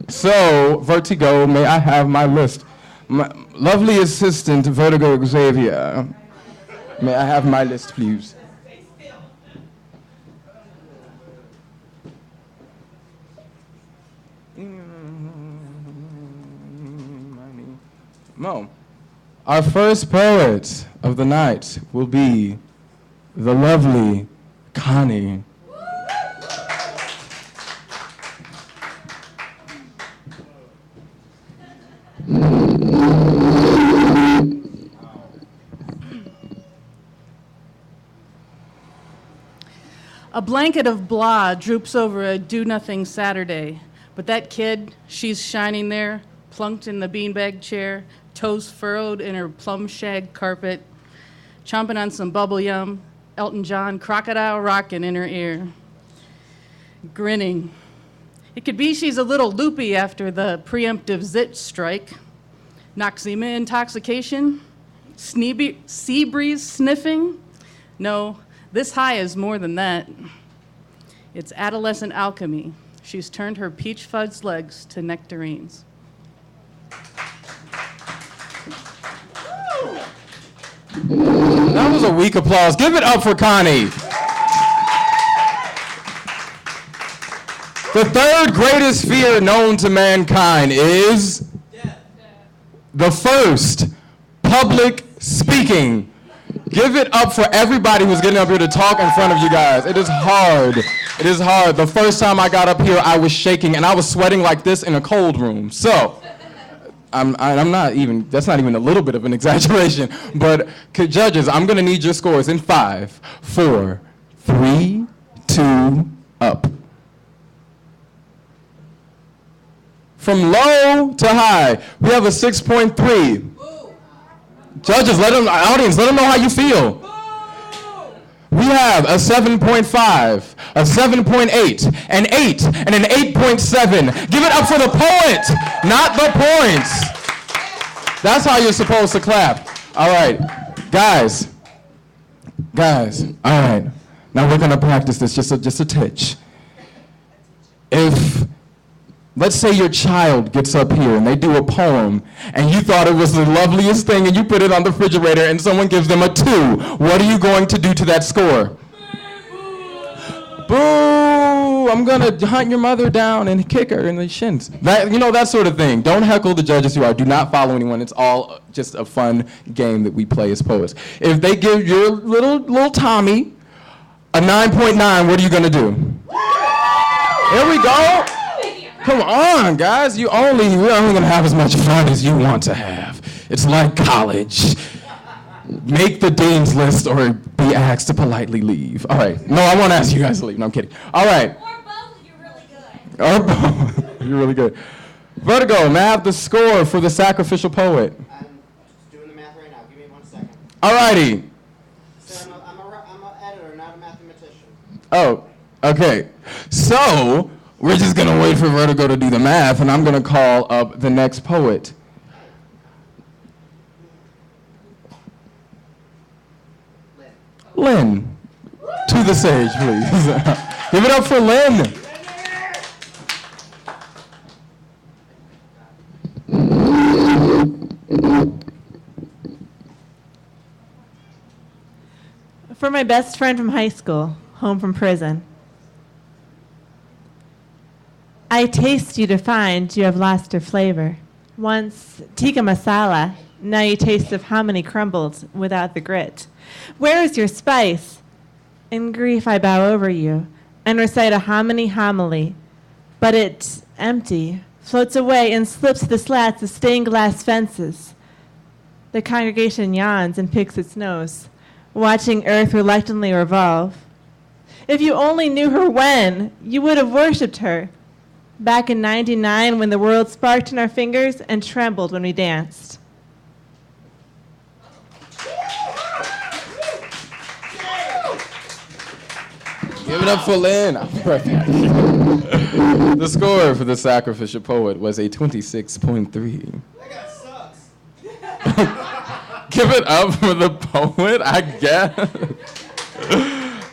So, Vertigo, may I have my list? My lovely assistant, Vertigo Xavier. May I have my list, please? Mo. Our first poet of the night will be the lovely Connie. A blanket of blah droops over a do-nothing Saturday, but that kid, she's shining there, plunked in the beanbag chair, toes furrowed in her plum shag carpet, chomping on some bubble yum, Elton John crocodile rockin' in her ear, grinning. It could be she's a little loopy after the preemptive zit strike, Noxema intoxication, sea breeze sniffing. No, this high is more than that. It's adolescent alchemy. She's turned her peach fudge legs to nectarines. That was a weak applause. Give it up for Connie. The third greatest fear known to mankind is the first, public speaking. Give it up for everybody who's getting up here to talk in front of you guys. It is hard. It is hard. The first time I got up here, I was shaking and I was sweating like this in a cold room. So, I'm not even, that's not even a little bit of an exaggeration, but judges, I'm gonna need your scores in 5, 4, 3, 2, up. From low to high, we have a 6.3. Judges, audience, let them know how you feel. We have a 7.5, a 7.8, an 8, and an 8.7. Give it up for the poet, not the points. That's how you're supposed to clap. All right, guys, all right. Now we're gonna practice this just a titch. If, let's say your child gets up here and they do a poem and you thought it was the loveliest thing and you put it on the refrigerator and someone gives them a 2, what are you going to do to that score? Boo! I'm gonna hunt your mother down and kick her in the shins. That sort of thing. Don't heckle the judges who are. Do not follow anyone. It's all just a fun game that we play as poets. If they give your little Tommy a 9.9, what are you gonna do? Here we go. Come on, guys. We're only gonna have as much fun as you want to have. It's like college. Make the dean's list or be asked to politely leave. All right. No, I won't ask you guys to leave. No, I'm kidding. All right. Or both, you're really good. Or both. You're really good. Vertigo, may I have the score for the sacrificial poet? I'm just doing the math right now. Give me 1 second. All righty. So I'm an editor, not a mathematician. Oh, okay. So, We're just gonna wait for Vertigo to do the math, and I'm gonna call up the next poet. Lynn, to the stage, please. Give it up for Lynn. For my best friend from high school, home from prison. I taste you to find you have lost your flavor. Once tikka masala, now you taste of hominy crumbled without the grit. Where is your spice? In grief I bow over you and recite a hominy homily, but it, empty, floats away and slips the slats of stained glass fences. The congregation yawns and picks its nose, watching earth reluctantly revolve. If you only knew her when, you would have worshipped her. Back in '99 when the world sparked in our fingers and trembled when we danced. Give it up for Lynn. The score for the sacrificial poet was a 26.3. That guy sucks. Give it up for the poet, I guess.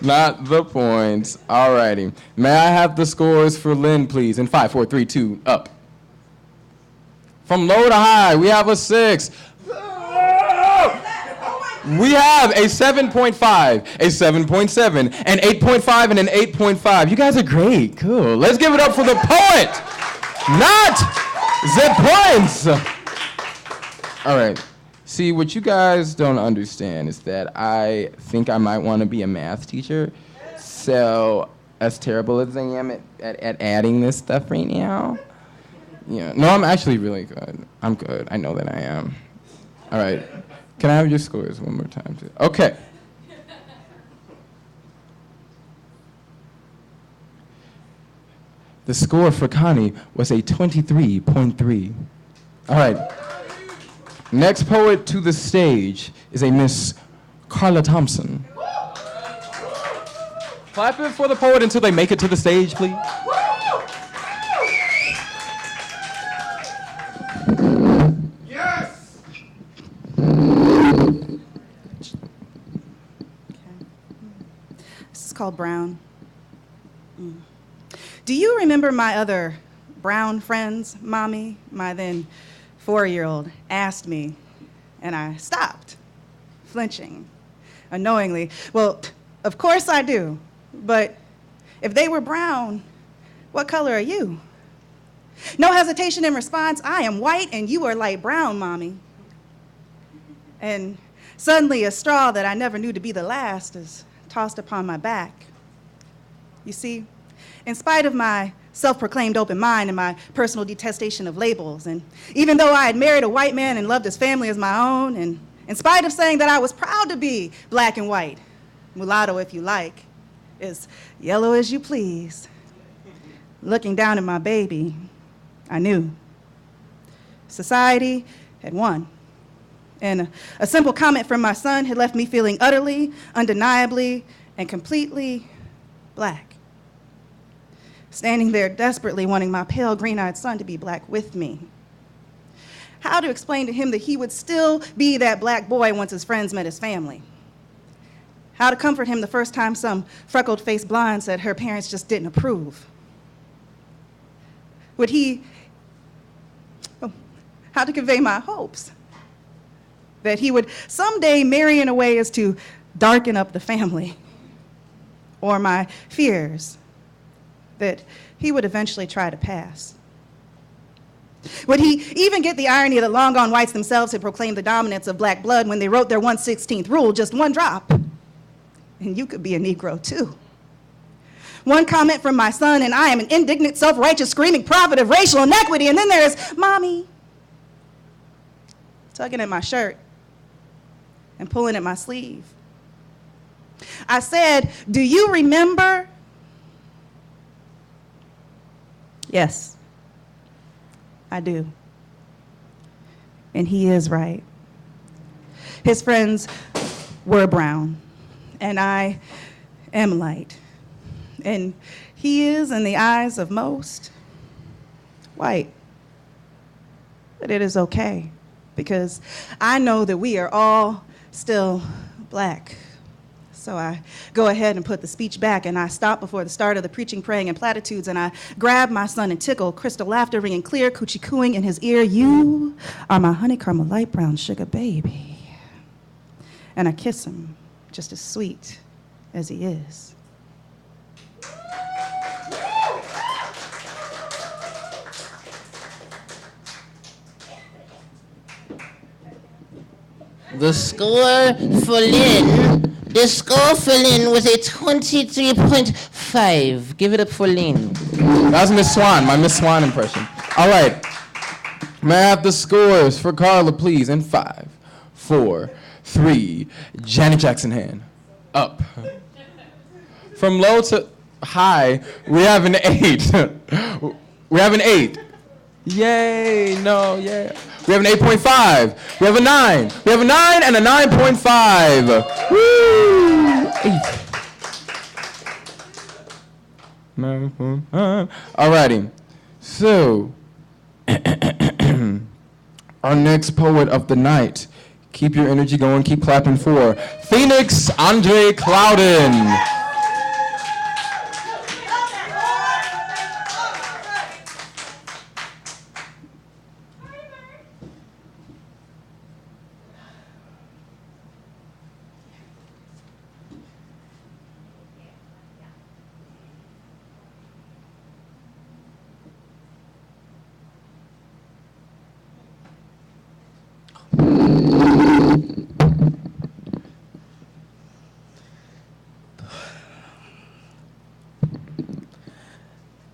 Not the points. Alrighty. May I have the scores for Lynn, please? In 5, 4, 3, 2, up. From low to high, we have a 6. We have a 7.5, a 7.7, an 8.5, and an 8.5. You guys are great. Cool. Let's give it up for the poet, not the points. All right. See, what you guys don't understand is that I think I might want to be a math teacher. So, as terrible as I am at adding this stuff right now, yeah. No, I'm actually really good. I'm good. I know that I am. All right. Can I have your scores one more time, too? Okay. The score for Connie was a 23.3. All right. Next poet to the stage is a Miss Carla Thompson. Clap it for the poet until they make it to the stage, please. Yes! This is called Brown. Do you remember my other brown friends, Mommy? My then 4-year-old asked me, and I stopped, flinching, unknowingly. Well, of course I do, but if they were brown, what color are you? No hesitation in response, I am white and you are light brown, Mommy. And suddenly a straw that I never knew to be the last is tossed upon my back. You see, in spite of my self-proclaimed open mind and my personal detestation of labels, and even though I had married a white man and loved his family as my own, and in spite of saying that I was proud to be black and white, mulatto if you like, as yellow as you please, looking down at my baby, I knew society had won. And a simple comment from my son had left me feeling utterly, undeniably, and completely black. Standing there desperately wanting my pale green-eyed son to be black with me. How to explain to him that he would still be that black boy once his friends met his family. How to comfort him the first time some freckled-faced blonde said her parents just didn't approve. How to convey my hopes that he would someday marry in a way as to darken up the family, or my fears that he would eventually try to pass. Would he even get the irony that long-gone whites themselves had proclaimed the dominance of black blood when they wrote their 1/16th rule, just one drop? And you could be a Negro too. One comment from my son, and I am an indignant, self-righteous, screaming prophet of racial inequity, and then there's Mommy tugging at my shirt and pulling at my sleeve. I said, do you remember? Yes, I do. And he is right. His friends were brown, and I am light. And he is, in the eyes of most, white. But it is okay, because I know that we are all still black. So I go ahead and put the speech back, and I stop before the start of the preaching, praying, and platitudes, and I grab my son and tickle, crystal laughter ringing clear, coochie cooing in his ear. You are my honey caramel light brown sugar baby. And I kiss him, just as sweet as he is. The score for Lynn. The score for Lynn was a 23.5. Give it up for Lynn. That was Miss Swan, my Miss Swan impression. All right. May I have the scores for Carla, please? In 5, 4, 3. Janet Jackson hand. Up. From low to high, we have an 8. We have an 8. Yay, no, yeah. We have an 8.5. We have a 9. We have a 9 and a 9.5. Woo! 8. Alrighty. So, our next poet of the night. Keep your energy going, keep clapping for Phoenix Andre Clouden.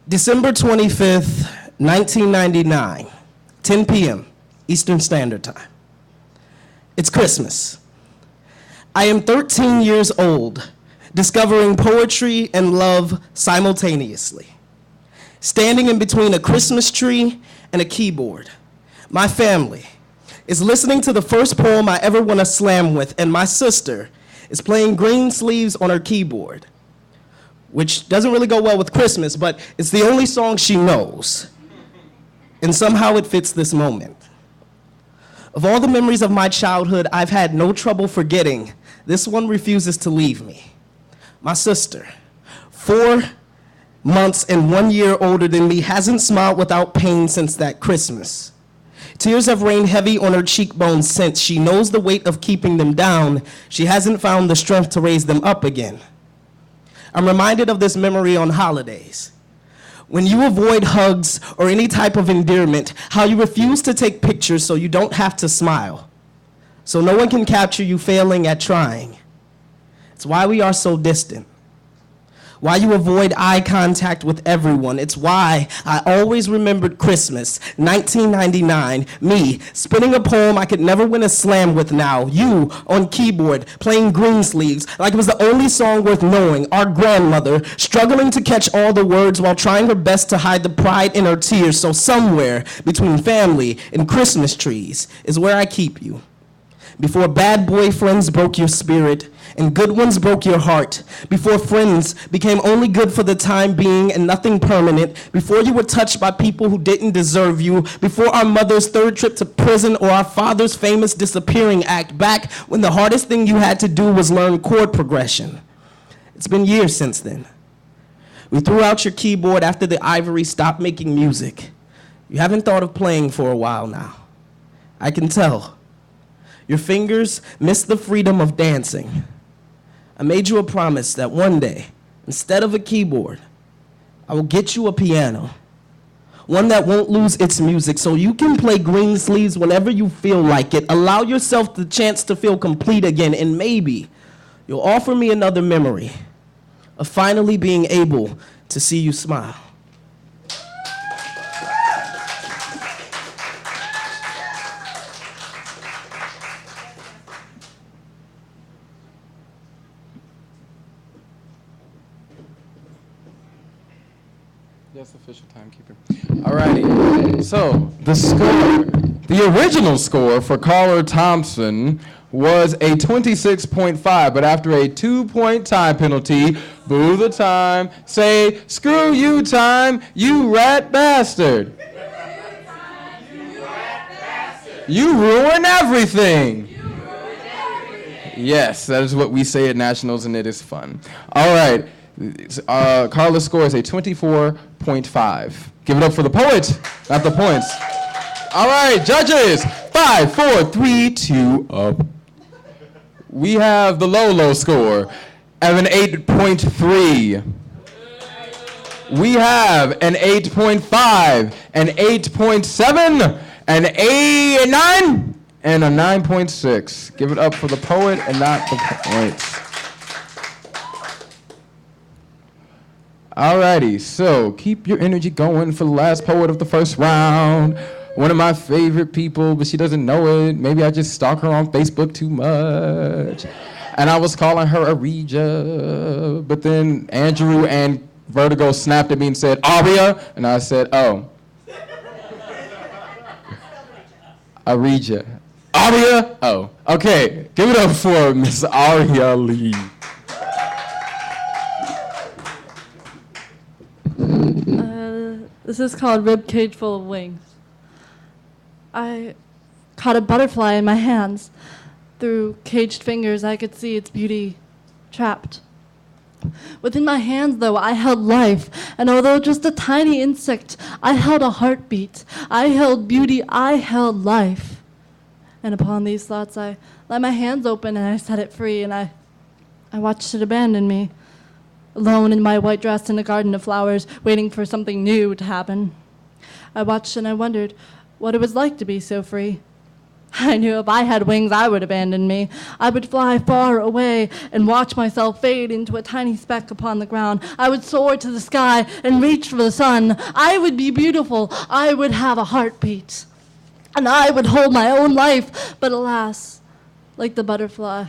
December 25th, 1999, 10 p.m. Eastern Standard Time. It's Christmas. I am 13 years old, discovering poetry and love simultaneously. Standing in between a Christmas tree and a keyboard, my family is listening to the first poem I ever won a slam with, and my sister is playing Green Sleeves on her keyboard, which doesn't really go well with Christmas, but it's the only song she knows. And somehow it fits this moment. Of all the memories of my childhood I've had no trouble forgetting, this one refuses to leave me. My sister, 4 months and 1 year older than me, hasn't smiled without pain since that Christmas. Tears have rained heavy on her cheekbones since. She knows the weight of keeping them down. She hasn't found the strength to raise them up again. I'm reminded of this memory on holidays. When you avoid hugs or any type of endearment, how you refuse to take pictures so you don't have to smile, so no one can capture you failing at trying. It's why we are so distant. Why you avoid eye contact with everyone. It's why I always remembered Christmas, 1999, me spinning a poem I could never win a slam with now, you on keyboard playing Green Sleeves like it was the only song worth knowing, our grandmother struggling to catch all the words while trying her best to hide the pride in her tears, so somewhere between family and Christmas trees is where I keep you. Before bad boyfriends broke your spirit and good ones broke your heart, before friends became only good for the time being and nothing permanent, before you were touched by people who didn't deserve you, before our mother's 3rd trip to prison or our father's famous disappearing act, back when the hardest thing you had to do was learn chord progression. It's been years since then. We threw out your keyboard after the Ivory stopped making music. You haven't thought of playing for a while now. I can tell. Your fingers miss the freedom of dancing. I made you a promise that one day, instead of a keyboard, I will get you a piano. One that won't lose its music, so you can play Green Sleeves whenever you feel like it. Allow yourself the chance to feel complete again, and maybe you'll offer me another memory of finally being able to see you smile. Yes, official timekeeper. Alrighty. So the score, the original score for Carla Thompson was a 26.5, but after a 2-point time penalty, boo the time, say, screw you time, you rat bastard. You ruin everything. Yes, that is what we say at nationals, and it is fun. All right, Carla's score is a 24.5. Give it up for the poet, not the points. All right, judges, 5, 4, 3, 2, up. We have the low score of an 8.3. We have an 8.5, an 8.7, an 9, and a 9.6. Give it up for the poet and not the points. Alrighty, so keep your energy going for the last poet of the first round. One of my favorite people, but she doesn't know it. Maybe I just stalk her on Facebook too much. And I was calling her Arija, but then Andrew and Vertigo snapped at me and said, Aria, and I said, oh. Arija. Aria? Oh, okay. Give it up for Miss Aria Lee. This is called Rib Cage Full of Wings. I caught a butterfly in my hands. Through caged fingers, I could see its beauty trapped. Within my hands, though, I held life, and although just a tiny insect, I held a heartbeat. I held beauty, I held life. And upon these thoughts, I let my hands open and I set it free, and I watched it abandon me, alone in my white dress in a garden of flowers, waiting for something new to happen. I watched and I wondered what it was like to be so free. I knew if I had wings, I would abandon me. I would fly far away and watch myself fade into a tiny speck upon the ground. I would soar to the sky and reach for the sun. I would be beautiful. I would have a heartbeat. And I would hold my own life. But alas, like the butterfly,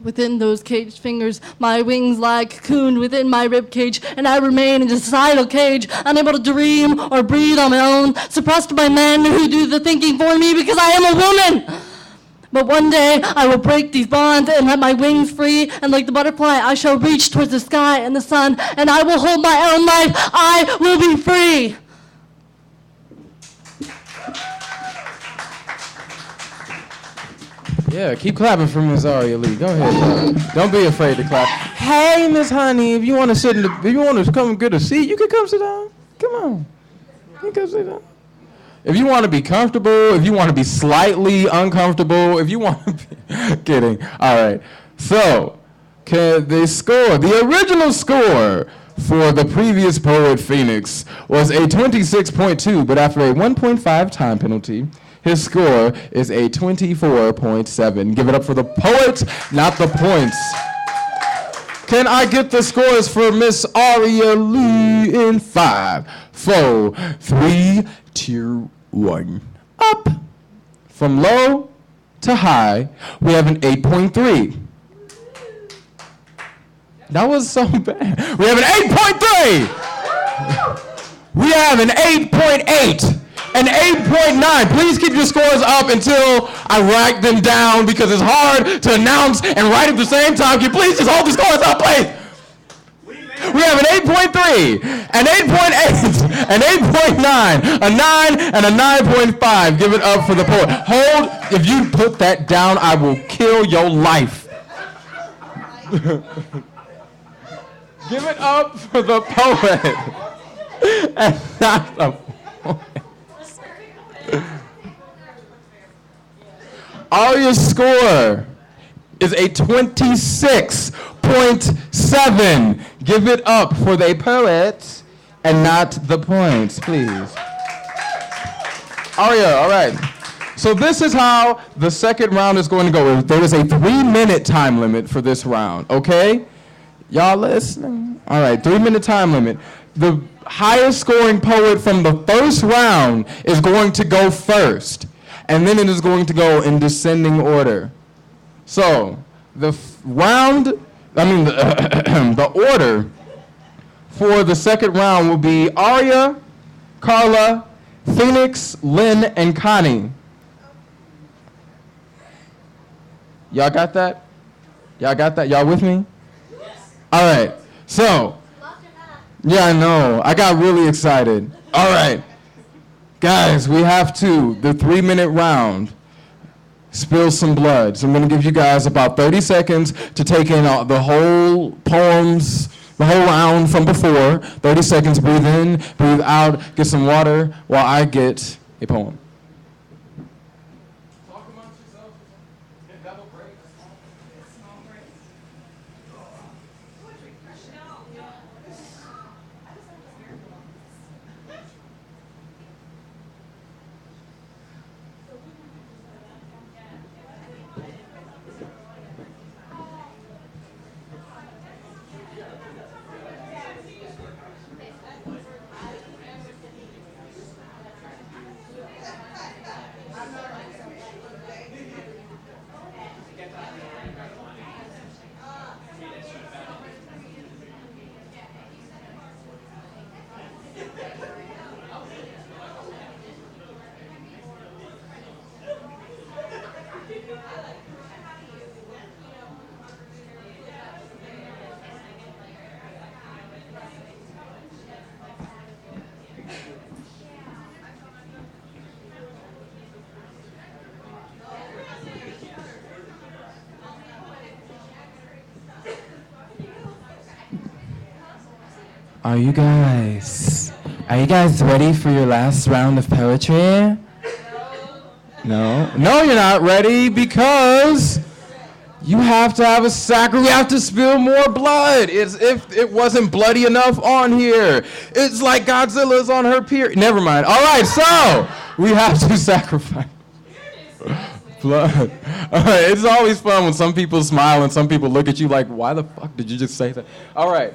within those caged fingers, my wings lie cocooned within my rib cage, and I remain in a societal cage, unable to dream or breathe on my own, suppressed by men who do the thinking for me because I am a woman. But one day I will break these bonds and let my wings free, and like the butterfly, I shall reach towards the sky and the sun, and I will hold my own life. I will be free. Yeah, keep clapping for Miss Aria Lee. Go ahead. Don't be afraid to clap. Hey, Miss Honey, if you want to if you want to come get a seat, you can come sit down. Come on. You can come sit down. If you want to be comfortable, if you want to be slightly uncomfortable, if you want to be kidding. All right. So, the original score for the previous poet Phoenix was a 26.2, but after a 1.5 time penalty, his score is a 24.7. Give it up for the poet, not the points. Can I get the scores for Miss Aria Lee in 5, 4, 3, 2, 1. Up. From low to high, we have an 8.3. That was so bad. We have an 8.3. We have an 8.8. An 8.9. Please keep your scores up until I write them down because it's hard to announce and write at the same time. Can you please just hold the scores up, please? We have an 8.3, an 8.8, an 8.9, a 9, and a 9.5. Give it up for the poet. Hold. If you put that down, I will kill your life. Give it up for the poet. And not the poet. Aria's score is a 26.7. Give it up for the poet and not the points, please. Aria, all right. So this is how the second round is going to go. There is a 3-minute time limit for this round, okay? Y'all listening? All right, 3-minute time limit. The highest scoring poet from the first round is going to go first. And then it is going to go in descending order. So, the order for the second round will be Aria, Carla, Phoenix, Lynn, and Connie. Y'all got that? Y'all got that? Y'all with me? All right. So, yeah, I know. I got really excited. All right. Guys, we have the 3-minute round. Spill some blood. So I'm going to give you guys about 30 seconds to take in the whole poems, the whole round from before. 30 seconds, breathe in, breathe out, get some water while I get a poem. Are you guys ready for your last round of poetry? No? No, you're not ready because you have to have a sacrifice. We have to spill more blood. It's if it wasn't bloody enough on here. It's like Godzilla's on her period. Never mind. All right, so we have to sacrifice blood. All right, it's always fun when some people smile and some people look at you like, why the fuck did you just say that? All right.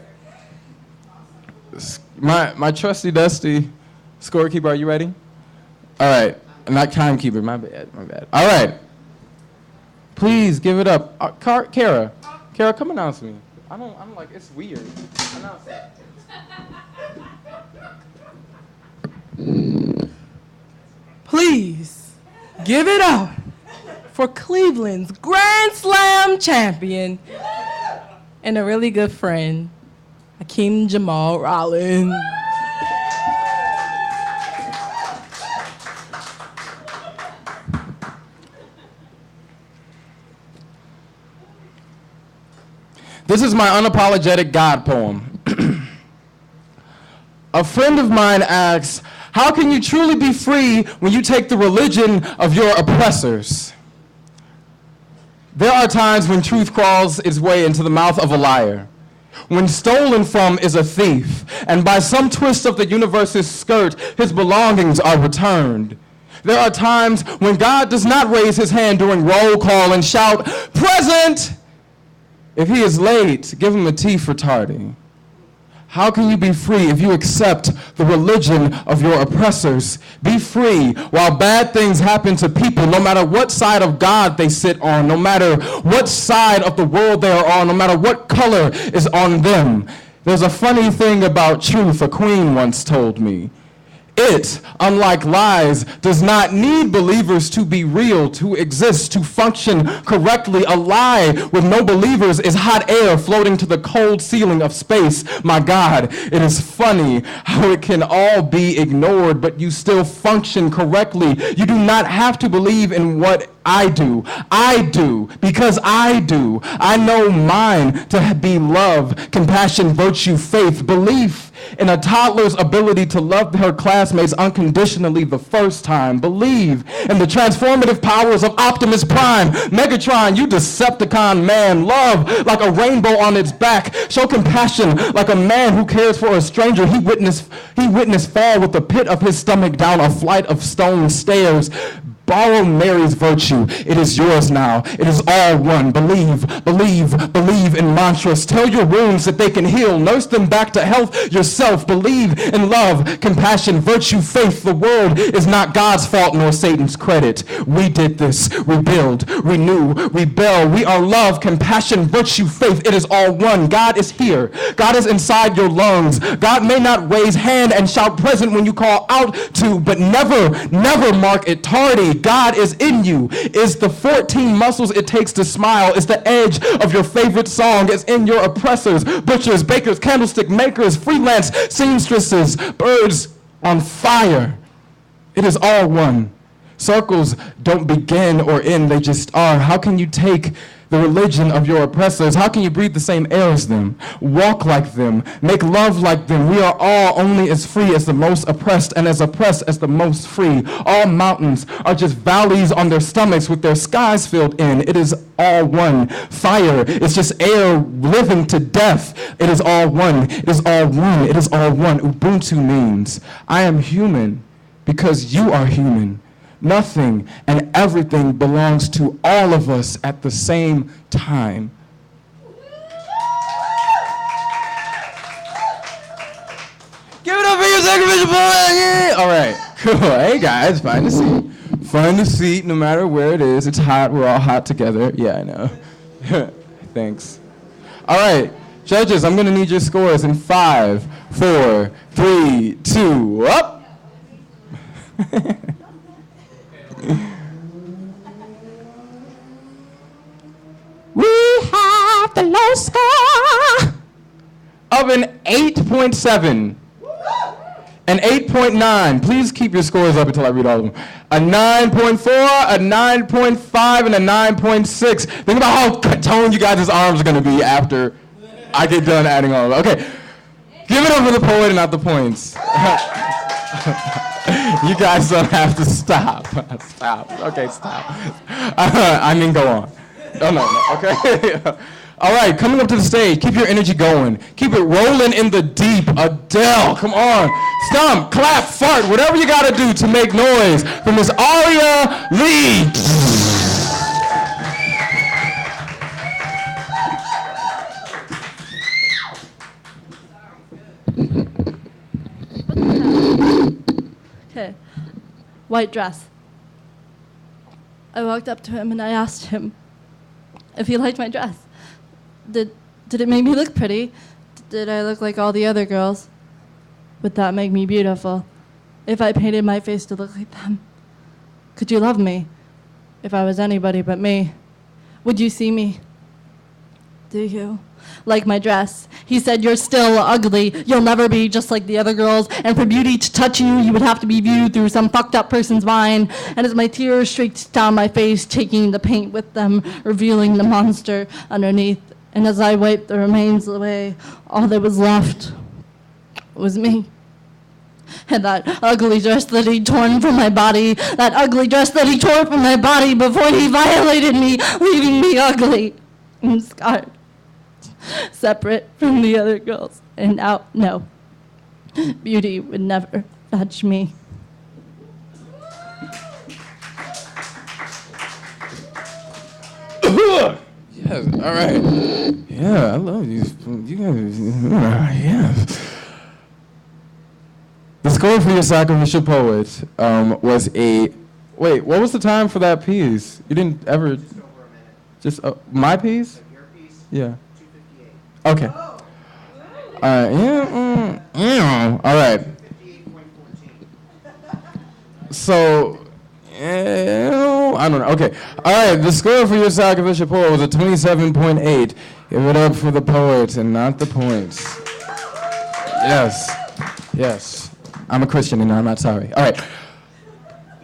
My trusty dusty scorekeeper, are you ready? All right, not timekeeper, my bad. All right, please give it up. Kara, come announce me. I'm like, it's weird. Announce it. Please give it up for Cleveland's Grand Slam champion and a really good friend, Hakeem Jamal Rollins. This is my unapologetic God poem. A friend of mine asks, how can you truly be free when you take the religion of your oppressors? There are times when truth crawls its way into the mouth of a liar. When stolen from is a thief, and by some twist of the universe's skirt, his belongings are returned. There are times when God does not raise his hand during roll call and shout, "Present!" If he is late, give him a T for tardy. How can you be free if you accept the religion of your oppressors? Be free while bad things happen to people, no matter what side of God they sit on, no matter what side of the world they are on, no matter what color is on them. There's a funny thing about truth, a queen once told me. It, unlike lies, does not need believers to be real, to exist, to function correctly. A lie with no believers is hot air floating to the cold ceiling of space. My God, it is funny how it can all be ignored, but you still function correctly. You do not have to believe in what I do. I do, because I do. I know mine to be love, compassion, virtue, faith, belief in a toddler's ability to love her classmates unconditionally the first time. Believe in the transformative powers of Optimus Prime. Megatron, you Decepticon man. Love like a rainbow on its back. Show compassion like a man who cares for a stranger he witnessed fall with the pit of his stomach down a flight of stone stairs. Borrow Mary's virtue. It is yours now. It is all one. Believe, believe, believe in mantras. Tell your wounds that they can heal. Nurse them back to health yourself. Believe in love, compassion, virtue, faith. The world is not God's fault nor Satan's credit. We did this. Rebuild, renew, rebel. We are love, compassion, virtue, faith. It is all one. God is here. God is inside your lungs. God may not raise hand and shout present when you call out to, but never, never mark it tardy. God is in you. It's the 14 muscles it takes to smile. It's the edge of your favorite song. It's in your oppressors, butchers, bakers, candlestick makers, freelance seamstresses, birds on fire. It is all one. Circles don't begin or end, they just are. How can you take the religion of your oppressors? How can you breathe the same air as them, walk like them, make love like them? We are all only as free as the most oppressed and as oppressed as the most free. All mountains are just valleys on their stomachs with their skies filled in. It is all one. Fire is just air living to death. It is all one. It is all one. It is all one. Ubuntu means I am human because you are human. Nothing and everything belongs to all of us at the same time. Give it up for your sacrificial boy! Yeah. All right, cool. Hey guys, find a seat. Find a seat no matter where it is. It's hot. We're all hot together. Yeah, I know. Thanks. All right, judges, I'm going to need your scores in 5, 4, 3, 2, up! We have the low score of an 8.7, an 8.9. Please keep your scores up until I read all of them. A 9.4, a 9.5, and a 9.6. Think about how toned you guys' arms are going to be after I get done adding all of them. Okay, give it up for the poet and not the points. You guys don't have to stop. Stop. Okay, stop. I mean, go on. Oh, no, okay. All right, coming up to the stage, keep your energy going. Keep it rolling in the deep. Adele, come on. Stomp, clap, fart, whatever you got to do to make noise for Miss Aria Lee. Okay. White dress. I walked up to him and I asked him if he liked my dress. Did it make me look pretty? Did I look like all the other girls? Would that make me beautiful? If I painted my face to look like them? Could you love me? If I was anybody but me? Would you see me? Do you? Like my dress. He said, you're still ugly. You'll never be just like the other girls. And for beauty to touch you, you would have to be viewed through some fucked up person's mind. And as my tears streaked down my face, taking the paint with them, revealing the monster underneath. And as I wiped the remains away, all that was left was me. And that ugly dress that he torn from my body, that ugly dress that he tore from my body before he violated me, leaving me ugly and scarred, separate from the other girls. And now, no, beauty would never touch me. Yes, all right. Yeah, I love you. You guys, yeah. The score for your sacrificial poet was a. Wait, what was the time for that piece? You didn't ever. Just over a minute. Just my piece? So your piece? Yeah. 2:58. Okay. Yeah. All right. 58.14. So. I don't know. Okay. All right. The score for your sacrificial poet was a 27.8. Give it up for the poet and not the points. Yes. Yes. I'm a Christian and I'm not sorry. All right.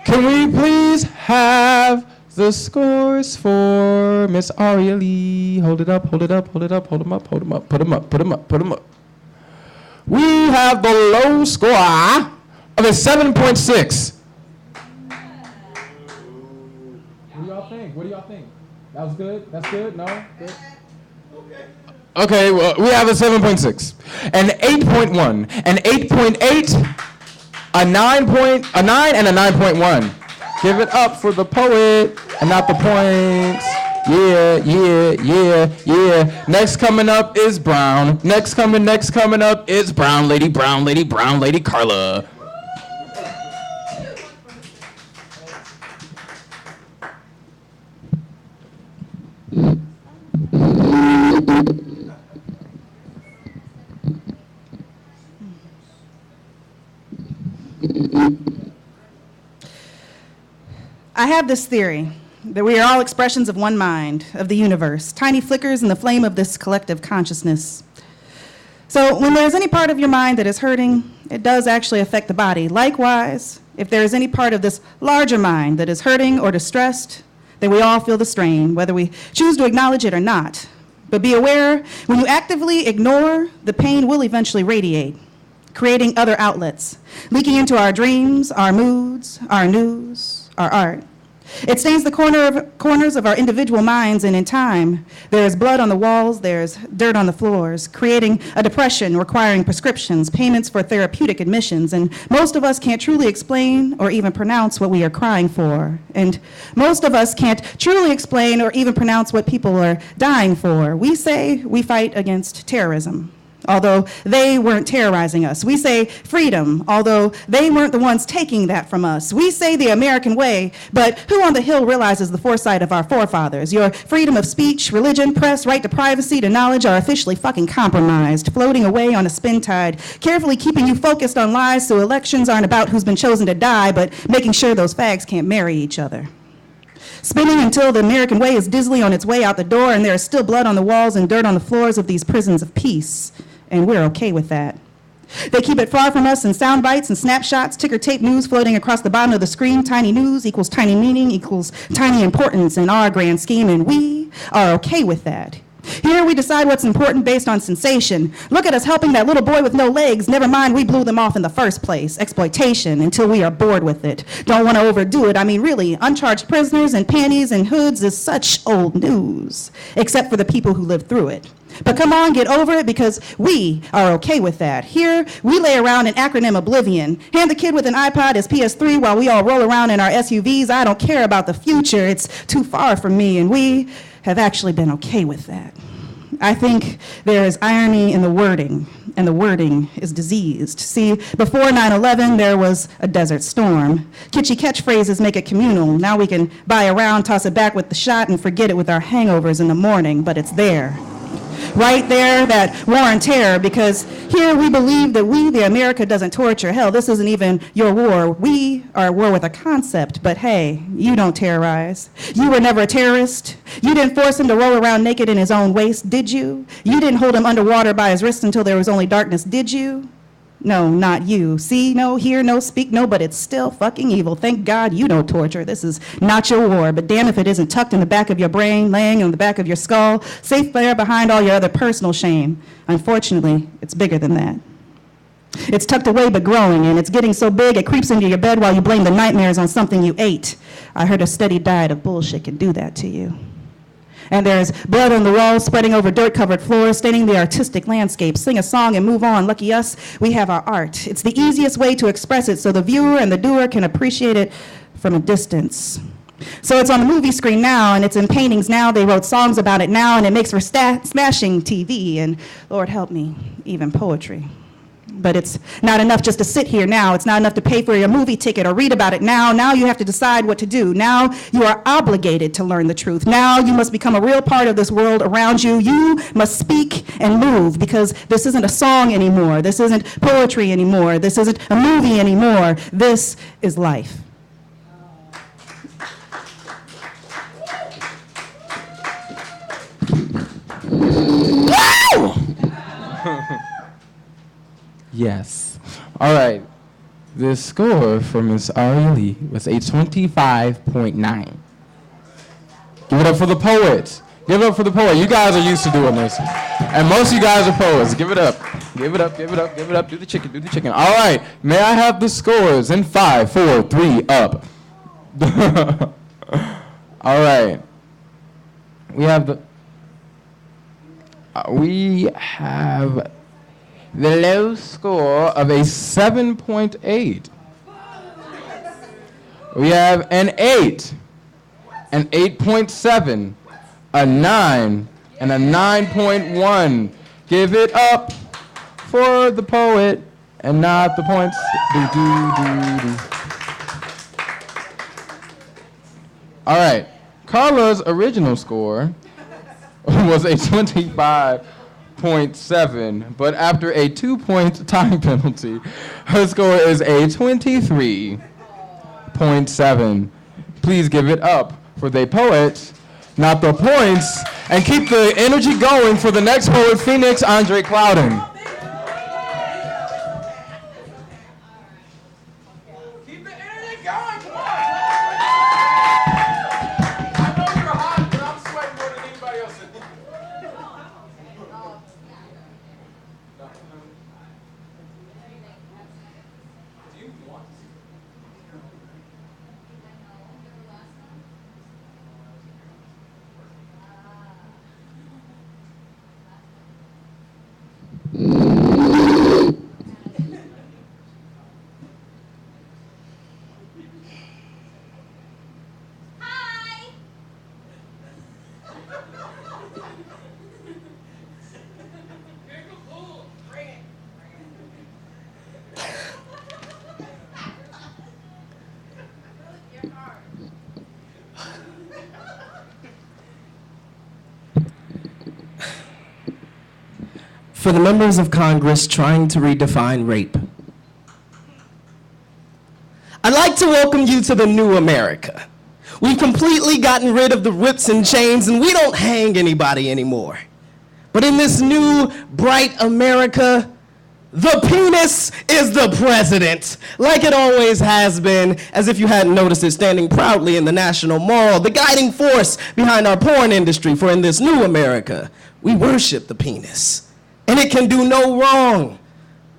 Can we please have the scores for Miss Aria Lee? Hold it up, hold it up, hold it up, hold them up, hold them up, put them up, put them up, put them up. We have the low score of a 7.6. What do y'all think? What do y'all think? That was good? That's good? No? Good? Okay, well, we have a 7.6, an 8.1, an 8.8, a 9, and a 9.1. Give it up for the poet and not the points. Yeah. Next coming up is Brown. Next coming up is Brown Lady Carla. I have this theory that we are all expressions of one mind, of the universe, tiny flickers in the flame of this collective consciousness. So when there's any part of your mind that is hurting, it does actually affect the body. Likewise, if there is any part of this larger mind that is hurting or distressed, then we all feel the strain, whether we choose to acknowledge it or not. But be aware, when you actively ignore, the pain will eventually radiate, creating other outlets, leaking into our dreams, our moods, our news, our art. It stains the corners of our individual minds, and in time, there's blood on the walls, there's dirt on the floors, creating a depression requiring prescriptions, payments for therapeutic admissions, and most of us can't truly explain or even pronounce what we are crying for. And most of us can't truly explain or even pronounce what people are dying for. We say we fight against terrorism, although they weren't terrorizing us. We say freedom, although they weren't the ones taking that from us. We say the American way, but who on the Hill realizes the foresight of our forefathers? Your freedom of speech, religion, press, right to privacy, to knowledge are officially fucking compromised, floating away on a spin tide, carefully keeping you focused on lies so elections aren't about who's been chosen to die, but making sure those fags can't marry each other. Spinning until the American way is dizzily on its way out the door and there is still blood on the walls and dirt on the floors of these prisons of peace. And we're okay with that. They keep it far from us in sound bites and snapshots, ticker tape news floating across the bottom of the screen. Tiny news equals tiny meaning equals tiny importance in our grand scheme, and we are okay with that. Here we decide what's important based on sensation. Look at us helping that little boy with no legs. Never mind, we blew them off in the first place. Exploitation until we are bored with it. Don't want to overdo it. I mean, really, uncharged prisoners and panties and hoods is such old news, except for the people who lived through it. But come on, get over it, because we are okay with that. Here, we lay around in acronym oblivion. Hand the kid with an iPod his PS3 while we all roll around in our SUVs. I don't care about the future. It's too far from me, and we have actually been okay with that. I think there is irony in the wording, and the wording is diseased. See, before 9/11, there was a desert storm. Kitschy catchphrases make it communal. Now we can buy a round, toss it back with the shot, and forget it with our hangovers in the morning, but it's there. Right there, that war on terror, because here we believe that we, the America, doesn't torture. Hell, this isn't even your war. We are at war with a concept, but hey, you don't terrorize. You were never a terrorist. You didn't force him to roll around naked in his own waste, did you? You didn't hold him underwater by his wrist until there was only darkness, did you? No, not you. See, no, hear, no, speak, no, but it's still fucking evil. Thank God you don't torture. This is not your war, but damn if it isn't tucked in the back of your brain, laying on the back of your skull, safe there behind all your other personal shame. Unfortunately, it's bigger than that. It's tucked away but growing, and it's getting so big it creeps into your bed while you blame the nightmares on something you ate. I heard a steady diet of bullshit can do that to you. And there's blood on the walls spreading over dirt-covered floors, staining the artistic landscape. Sing a song and move on. Lucky us, we have our art. It's the easiest way to express it so the viewer and the doer can appreciate it from a distance. So it's on the movie screen now, and it's in paintings now. They wrote songs about it now, and it makes for smashing TV, and Lord help me, even poetry. But it's not enough just to sit here now. It's not enough to pay for your movie ticket or read about it now. Now you have to decide what to do. Now you are obligated to learn the truth. Now you must become a real part of this world around you. You must speak and move, because this isn't a song anymore. This isn't poetry anymore. This isn't a movie anymore. This is life. Yes. All right. The score for Miss Ari Lee was a 25.9. Give it up for the poets. Give it up for the poet. You guys are used to doing this. And most of you guys are poets. Give it up. Give it up, give it up, give it up. Do the chicken, do the chicken. All right. May I have the scores in 5, 4, 3, up. All right. We have the low score of a 7.8. We have an 8, an 8.7, a 9, and a 9.1. Give it up for the poet and not the points. All right. Carla's original score was a 25.7, but after a 2-point time penalty, her score is a 23.7. please give it up for the poet, not the points, and keep the energy going for the next poet, Phoenix Andre Clouden. Keep the energy going, come on! I know you're hot, but I'm sweating more than anybody else. For the members of Congress trying to redefine rape, I'd like to welcome you to the new America. We've completely gotten rid of the whips and chains, and we don't hang anybody anymore. But in this new, bright America, the penis is the president, like it always has been, as if you hadn't noticed it standing proudly in the National Mall, the guiding force behind our porn industry. For in this new America, we worship the penis. And it can do no wrong,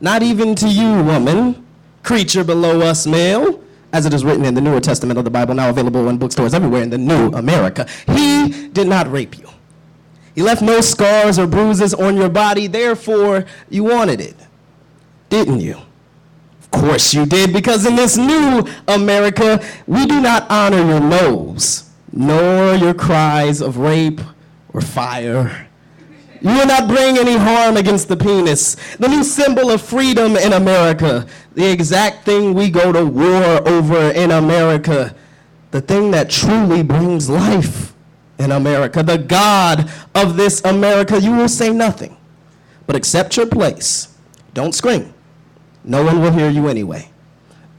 not even to you, woman, creature below us, male, as it is written in the Newer Testament of the Bible, now available in bookstores everywhere in the new America. He did not rape you. He left no scars or bruises on your body, therefore you wanted it, didn't you? Of course you did, because in this new America, we do not honor your nose, nor your cries of rape or fire. You will not bring any harm against the penis, the new symbol of freedom in America, the exact thing we go to war over in America, the thing that truly brings life in America, the God of this America. You will say nothing, but accept your place. Don't scream. No one will hear you anyway.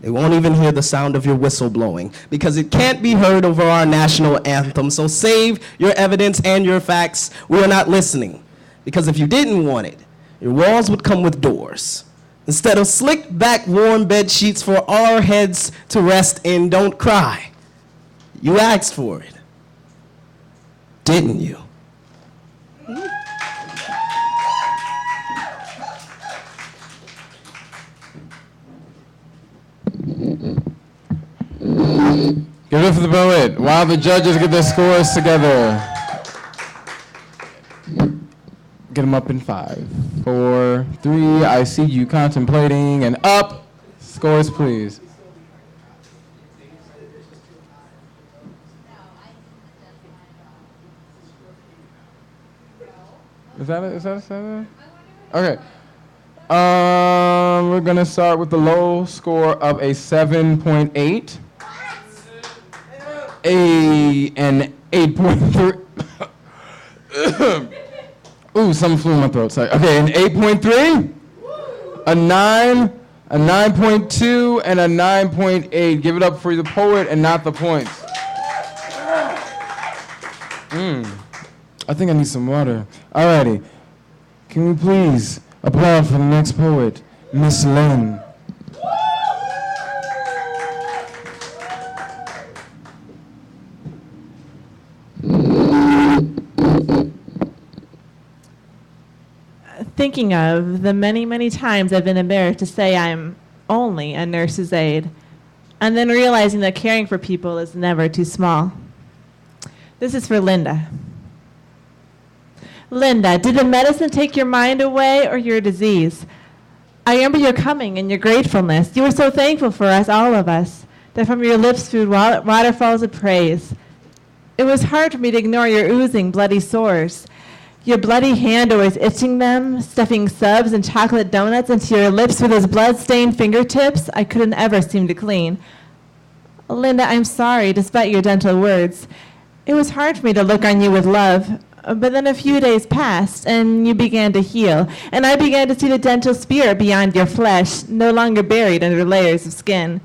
They won't even hear the sound of your whistle blowing because it can't be heard over our national anthem. So save your evidence and your facts. We are not listening. Because if you didn't want it, your walls would come with doors. Instead of slick back warm bed sheets for our heads to rest in, don't cry. You asked for it, didn't you? Give it up for the poet while the judges get their scores together. Get them up in 5, 4, 3. I see you contemplating, and up. Scores, please. Is that a 7? Okay. We're gonna start with the low score of a 7.8. An 8.3. Ooh, something flew in my throat, sorry. Okay, an 8.3, a 9, a 9.2, and a 9.8. Give it up for the poet and not the points. I think I need some water. Alrighty. Can we please applaud for the next poet, Miss Lynn? Thinking of the many, many times I've been embarrassed to say I'm only a nurse's aide, and then realizing that caring for people is never too small. This is for Linda. Linda, did the medicine take your mind away or your disease? I remember your coming and your gratefulness. You were so thankful for us, all of us, that from your lips flowed waterfalls of praise. It was hard for me to ignore your oozing bloody sores. Your bloody hand always itching them, stuffing subs and chocolate donuts into your lips with those blood-stained fingertips I couldn't ever seem to clean. Linda, I'm sorry, despite your gentle words. It was hard for me to look on you with love, but then a few days passed, and you began to heal, and I began to see the gentle spirit beyond your flesh, no longer buried under layers of skin.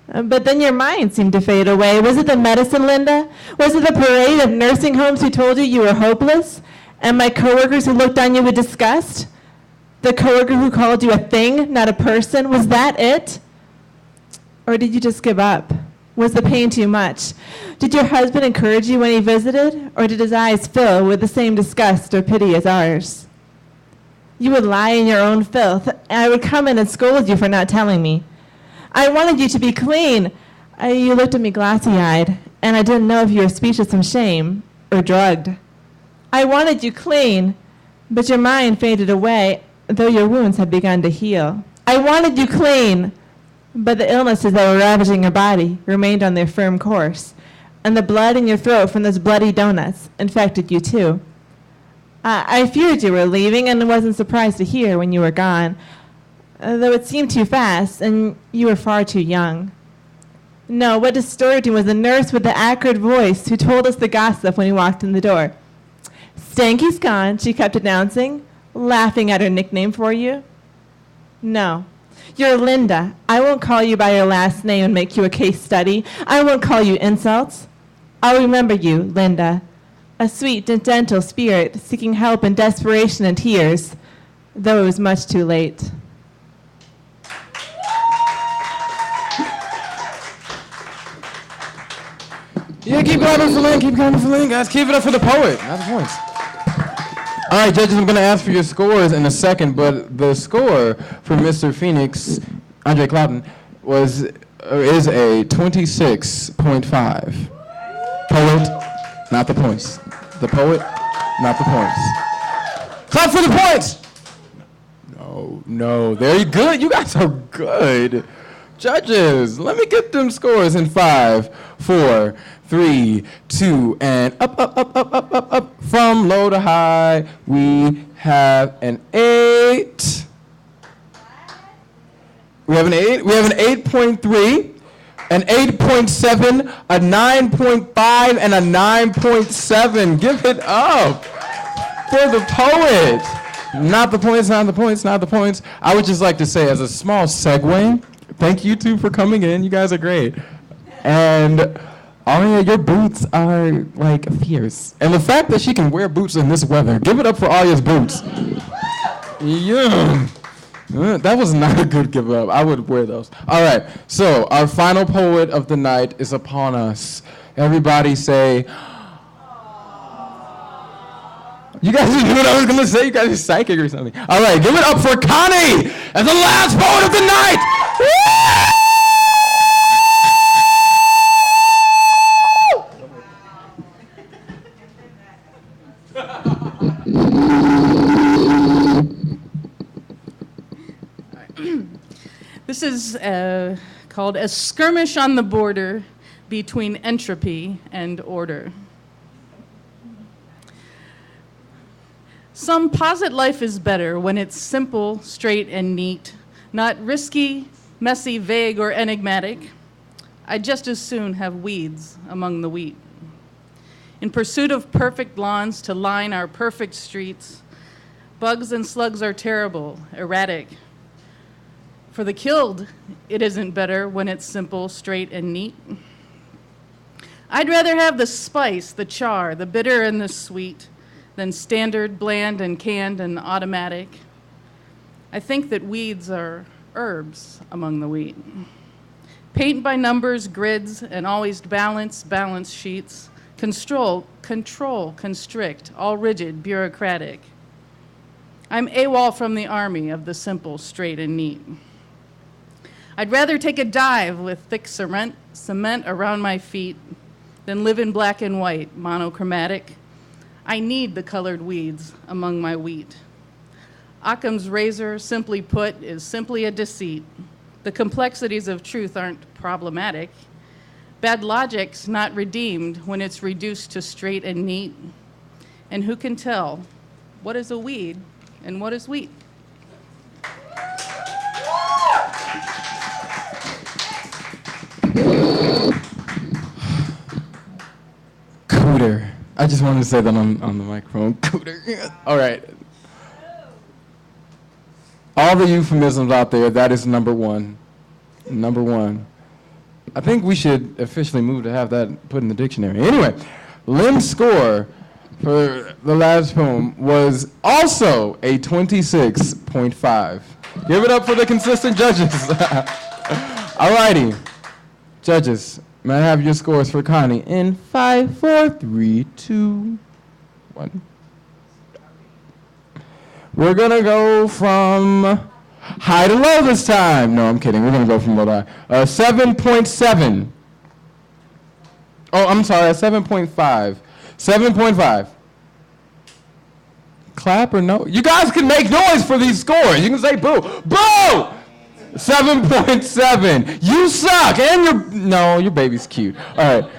But then your mind seemed to fade away. Was it the medicine, Linda? Was it the parade of nursing homes who told you you were hopeless? And my coworkers who looked on you with disgust? The coworker who called you a thing, not a person? Was that it? Or did you just give up? Was the pain too much? Did your husband encourage you when he visited? Or did his eyes fill with the same disgust or pity as ours? You would lie in your own filth, and I would come in and scold you for not telling me. I wanted you to be clean. You looked at me glassy-eyed, and I didn't know if you were speechless from shame or drugged. I wanted you clean, but your mind faded away, though your wounds had begun to heal. I wanted you clean, but the illnesses that were ravaging your body remained on their firm course, and the blood in your throat from those bloody donuts infected you too. I feared you were leaving and wasn't surprised to hear when you were gone, though it seemed too fast, and you were far too young. No, what disturbed me was the nurse with the acrid voice who told us the gossip when we walked in the door. Stanky's gone, she kept announcing, laughing at her nickname for you. No, you're Linda. I won't call you by your last name and make you a case study. I won't call you insults. I'll remember you, Linda, a sweet and gentle spirit seeking help in desperation and tears, though it was much too late. Yeah, keep clapping for Lynn, keep clapping for Lynn, guys. Keep it up for the poet. That's the points. All right, judges, I'm going to ask for your scores in a second, but the score for Mr. Phoenix, Andre Cloughton, is a 26.5. Poet, not the points. The poet, not the points. Clap for the points! No, very good. You guys are good. Judges, let me get them scores in 5, 4, 3, 2, and up. From low to high, we have an 8. We have an 8. We have an 8.3, an 8.7, a 9.5, and a 9.7. Give it up for the poet. Not the points, not the points, not the points. I would just like to say, as a small segue, thank you two for coming in. You guys are great. And Aria, your boots are like fierce. And the fact that she can wear boots in this weather, give it up for Aria's boots. Yeah. That was not a good give up. I would wear those. All right. So our final poet of the night is upon us. Everybody say, you guys knew what I was going to say? You guys are psychic or something. All right, give it up for Connie as the last poet of the night. This is called A Skirmish on the Border Between Entropy and Order. Some posit life is better when it's simple, straight, and neat, not risky, messy, vague, or enigmatic. I'd just as soon have weeds among the wheat. In pursuit of perfect lawns to line our perfect streets, bugs and slugs are terrible, erratic. For the killed, it isn't better when it's simple, straight, and neat. I'd rather have the spice, the char, the bitter, and the sweet than standard, bland, and canned and automatic. I think that weeds are herbs among the wheat. Paint by numbers, grids, and always balance sheets. Control, constrict, all rigid, bureaucratic. I'm AWOL from the army of the simple, straight, and neat. I'd rather take a dive with thick cement around my feet than live in black and white, monochromatic. I need the colored weeds among my wheat. Occam's razor, simply put, is simply a deceit. The complexities of truth aren't problematic. Bad logic's not redeemed when it's reduced to straight and neat. And who can tell what is a weed and what is wheat? Cooter. I just wanted to say that on the microphone. Cooter. All right. All the euphemisms out there, that is number one. Number one. I think we should officially move to have that put in the dictionary. Anyway, Lynn's score for the last poem was also a 26.5. Give it up for the consistent judges. Alrighty. Judges, may I have your scores for Connie in 5, 4, 3, 2, 1. We're going to go from high to low this time. No, I'm kidding. We're going to go from low to high. 7.7. Oh, I'm sorry, 7.5. 7.5. Clap or no? You guys can make noise for these scores. You can say boo. Boo! 7.7. You suck. And your baby's cute. All right.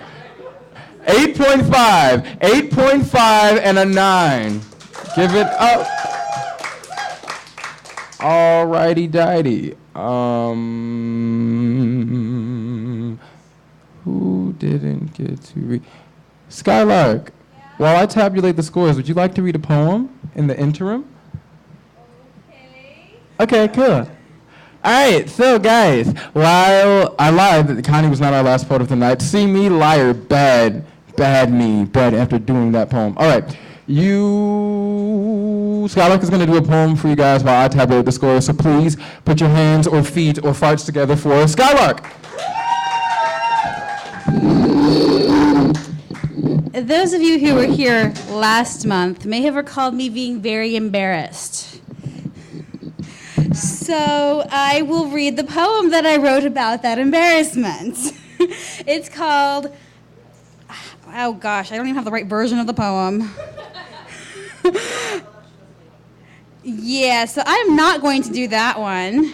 8.5. 8.5 and a 9. Give it up. Alrighty dighty. Who didn't get to read? Skylark, while I tabulate the scores, would you like to read a poem in the interim? Okay, cool. Alright, so guys, while I lied that Connie was not our last poet of the night, see me, liar, bad after doing that poem. Alright, Skylark is going to do a poem for you guys while I tabulate the scores, so please put your hands or feet or farts together for Skylark. Those of you who were here last month may have recalled me being very embarrassed. So I will read the poem that I wrote about that embarrassment. It's called, oh gosh, I don't even have the right version of the poem. Yeah, so I'm not going to do that one.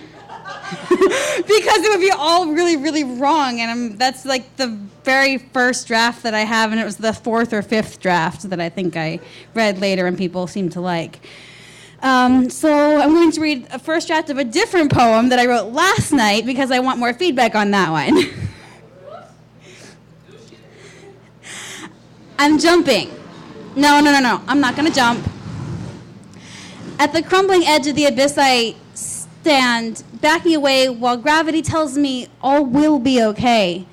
Because it would be all really, really wrong, and that's like the very first draft that I have, and it was the 4th or 5th draft that I think I read later and people seem to like. So I'm going to read a first draft of a different poem that I wrote last night because I want more feedback on that one. I'm jumping. No, I'm not going to jump. At the crumbling edge of the abyss I stand, backing away while gravity tells me all will be okay.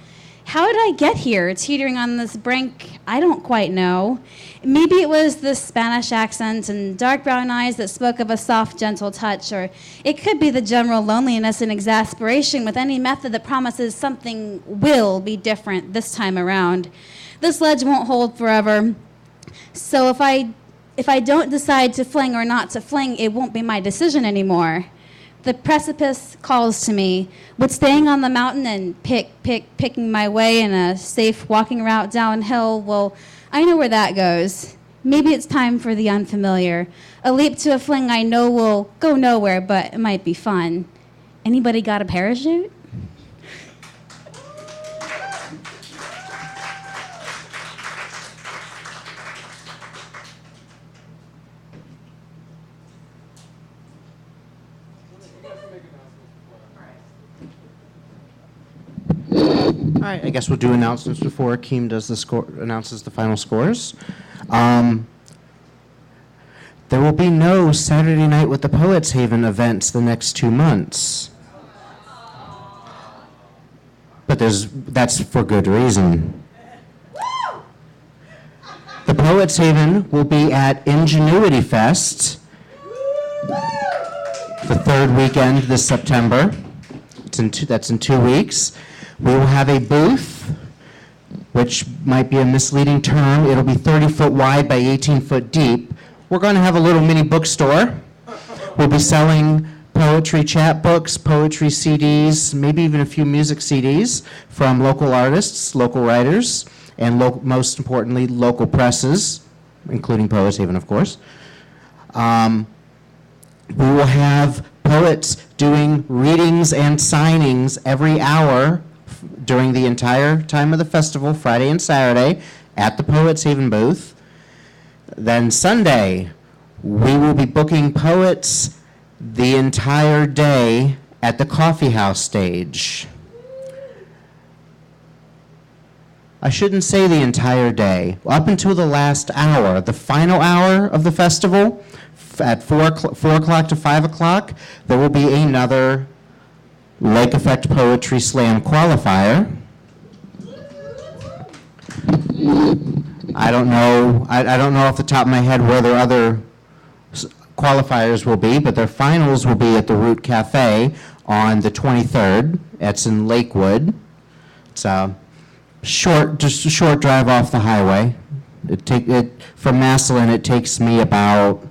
How did I get here, teetering on this brink? I don't quite know. Maybe it was the Spanish accent and dark brown eyes that spoke of a soft, gentle touch, or it could be the general loneliness and exasperation with any method that promises something will be different this time around. This ledge won't hold forever, so if I don't decide to fling or not to fling, it won't be my decision anymore. The precipice calls to me. Would staying on the mountain and picking my way in a safe walking route downhill, well, I know where that goes. Maybe it's time for the unfamiliar. A leap to a fling I know will go nowhere, but it might be fun. Anybody got a parachute? All right, I guess we'll do announcements before Akeem does announces the final scores. There will be no Saturday Night with the Poets Haven events the next 2 months. But that's for good reason. The Poets Haven will be at Ingenuity Fest the 3rd weekend this September. That's in 2 weeks. We will have a booth, which might be a misleading term. It'll be 30 foot wide by 18 foot deep. We're going to have a little mini bookstore. We'll be selling poetry chapbooks, poetry CDs, maybe even a few music CDs from local artists, local writers, and most importantly, local presses, including Poets Haven, of course. We will have poets doing readings and signings every hour during the entire time of the festival, Friday and Saturday, at the Poets Haven booth. Then Sunday, we will be booking poets the entire day at the coffee house stage. I shouldn't say the entire day. Up until the last hour, the final hour of the festival, at 4 o'clock to 5 o'clock, there will be another Lake Effect Poetry Slam qualifier. I don't know. I don't know off the top of my head where their other qualifiers will be, but their finals will be at the Root Cafe on the 23rd. It's in Lakewood. It's just a short drive off the highway. From Massillon, it takes me about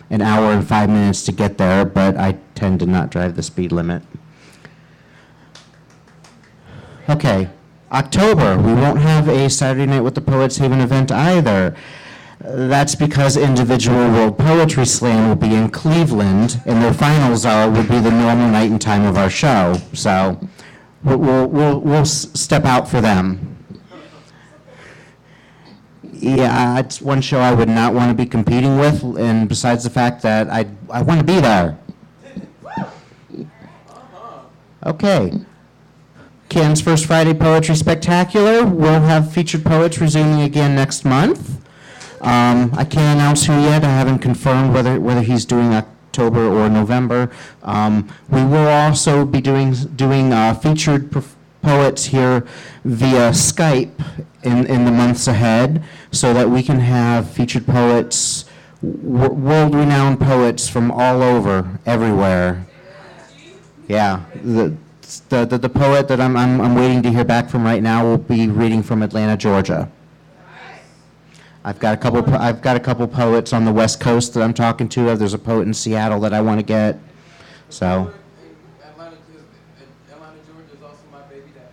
an hour and 5 minutes to get there, but I tend to not drive the speed limit. Okay, October, we won't have a Saturday Night with the Poets Haven event either. That's because Individual World Poetry Slam will be in Cleveland, and their finals would be the normal night and time of our show. So we'll step out for them. Yeah, it's one show I would not want to be competing with, and besides the fact that I want to be there. Okay. Canton's First Friday Poetry Spectacular. We'll have featured poets resuming again next month. I can't announce who yet. I haven't confirmed whether he's doing October or November. We will also be doing featured poets here via Skype in the months ahead, so that we can have featured poets, world-renowned poets from all over, everywhere. Yeah, the poet that I'm waiting to hear back from right now will be reading from Atlanta, Georgia. I've got a couple poets on the West Coast that I'm talking to. There's a poet in Seattle that I want to get. So. Atlanta, Georgia is also my baby dad.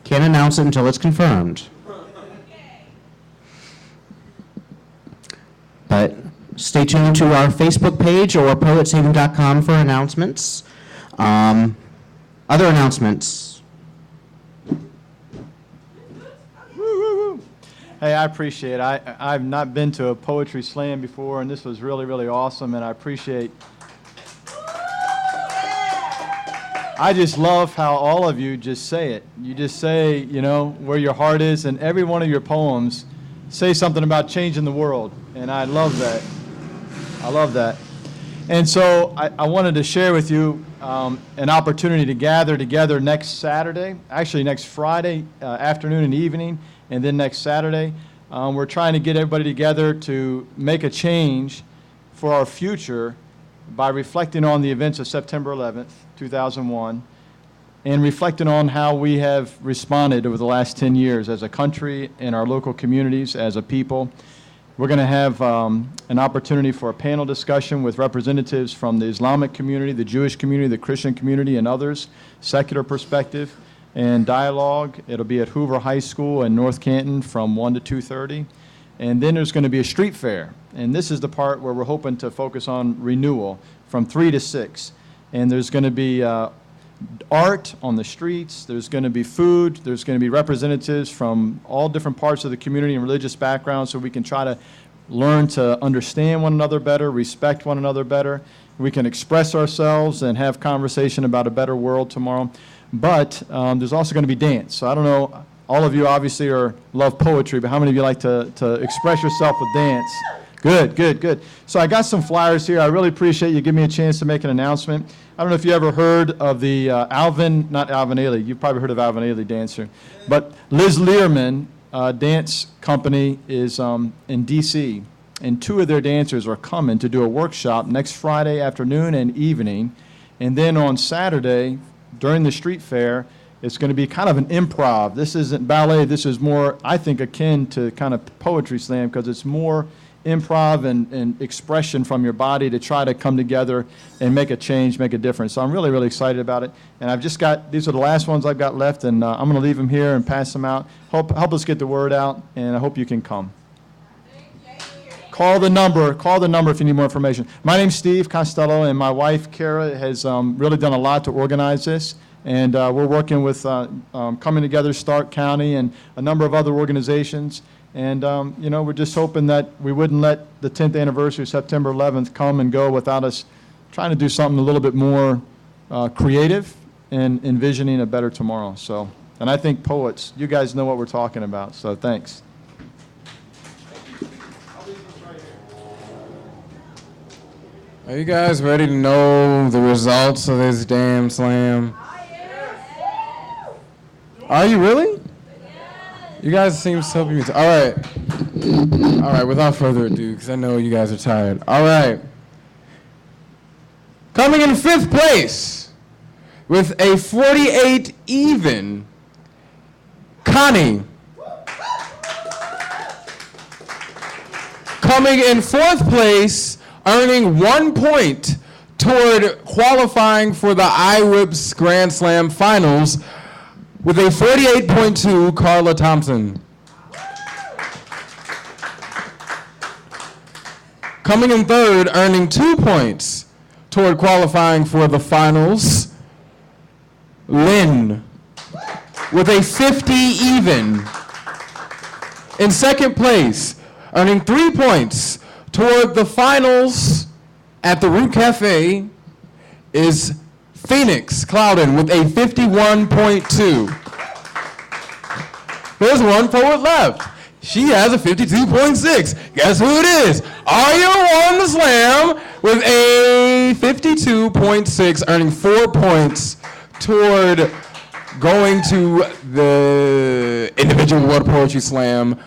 Can't announce it until it's confirmed. But stay tuned to our Facebook page or poetshaven.com for announcements. Other announcements. Hey, I appreciate it. I've not been to a poetry slam before, and this was really, really awesome, and I appreciate. I just love how all of you just say it. You just say, you know, where your heart is, and every one of your poems say something about changing the world, and I love that. I love that. And so I wanted to share with you an opportunity to gather together next Saturday, actually next Friday afternoon and evening, and then next Saturday. We're trying to get everybody together to make a change for our future by reflecting on the events of September 11th, 2001, and reflecting on how we have responded over the last 10 years as a country, in our local communities, as a people. We're going to have an opportunity for a panel discussion with representatives from the Islamic community, the Jewish community, the Christian community, and others, secular perspective and dialogue. It'll be at Hoover High School in North Canton from 1 to 2:30. And then there's going to be a street fair. And this is the part where we're hoping to focus on renewal from 3 to 6. And there's going to be art on the streets, there's going to be food, there's going to be representatives from all different parts of the community and religious backgrounds, so we can try to learn to understand one another better, respect one another better. We can express ourselves and have conversation about a better world tomorrow. But there's also going to be dance. So I don't know, all of you obviously love poetry, but how many of you like to express yourself with dance? Good, good, good. So I got some flyers here. I really appreciate you giving me a chance to make an announcement. I don't know if you ever heard of the not Alvin Ailey. You've probably heard of Alvin Ailey dancer. But Liz Learman Dance Company is in D.C., and 2 of their dancers are coming to do a workshop next Friday afternoon and evening. And then on Saturday, during the street fair, it's going to be kind of an improv. This isn't ballet. This is more, I think, akin to kind of poetry slam, because it's more improv and expression from your body to try to come together and make a change, make a difference. So I'm really, really excited about it. And I've just got, these are the last ones I've got left, and I'm going to leave them here and pass them out. Help us get the word out, and I hope you can come. Call the number if you need more information. My name's Steve Costello, and my wife, Kara, has really done a lot to organize this. And we're working with Coming Together Stark County and a number of other organizations. And, you know, we're just hoping that we wouldn't let the 10th anniversary of September 11th come and go without us trying to do something a little bit more creative and envisioning a better tomorrow. So, and I think poets, you guys know what we're talking about. So thanks. Are you guys ready to know the results of this damn slam? Are you really? You guys seem so beautiful. All right, without further ado, because I know you guys are tired. All right. Coming in 5th place with a 48 even, Connie. Coming in 4th place, earning 1 point toward qualifying for the iWhips Grand Slam Finals with a 48.2, Carla Thompson. Coming in 3rd, earning 2 points toward qualifying for the finals, Lynn, with a 50 even. In 2nd place, earning 3 points toward the finals at the Root Cafe, is Phoenix Clouden with a 51.2. There's one forward left. She has a 52.6. Guess who it is? Arya won the slam with a 52.6, earning 4 points toward going to the individual World Poetry Slam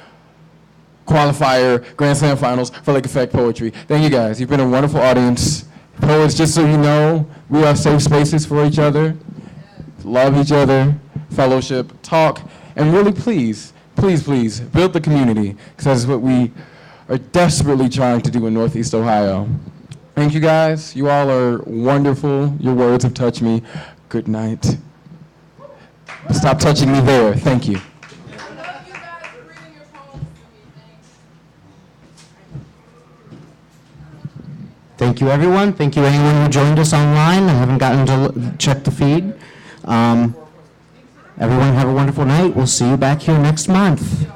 qualifier, Grand Slam Finals for Lake Effect Poetry. Thank you guys. You've been a wonderful audience. Poets, just so you know, we are safe spaces for each other, love each other, fellowship, talk, and really please build the community, because that's what we are desperately trying to do in Northeast Ohio. Thank you guys. You all are wonderful. Your words have touched me. Good night. Stop touching me there. Thank you. Thank you, everyone. Thank you, anyone who joined us online. I haven't gotten to check the feed. Everyone have a wonderful night. We'll see you back here next month.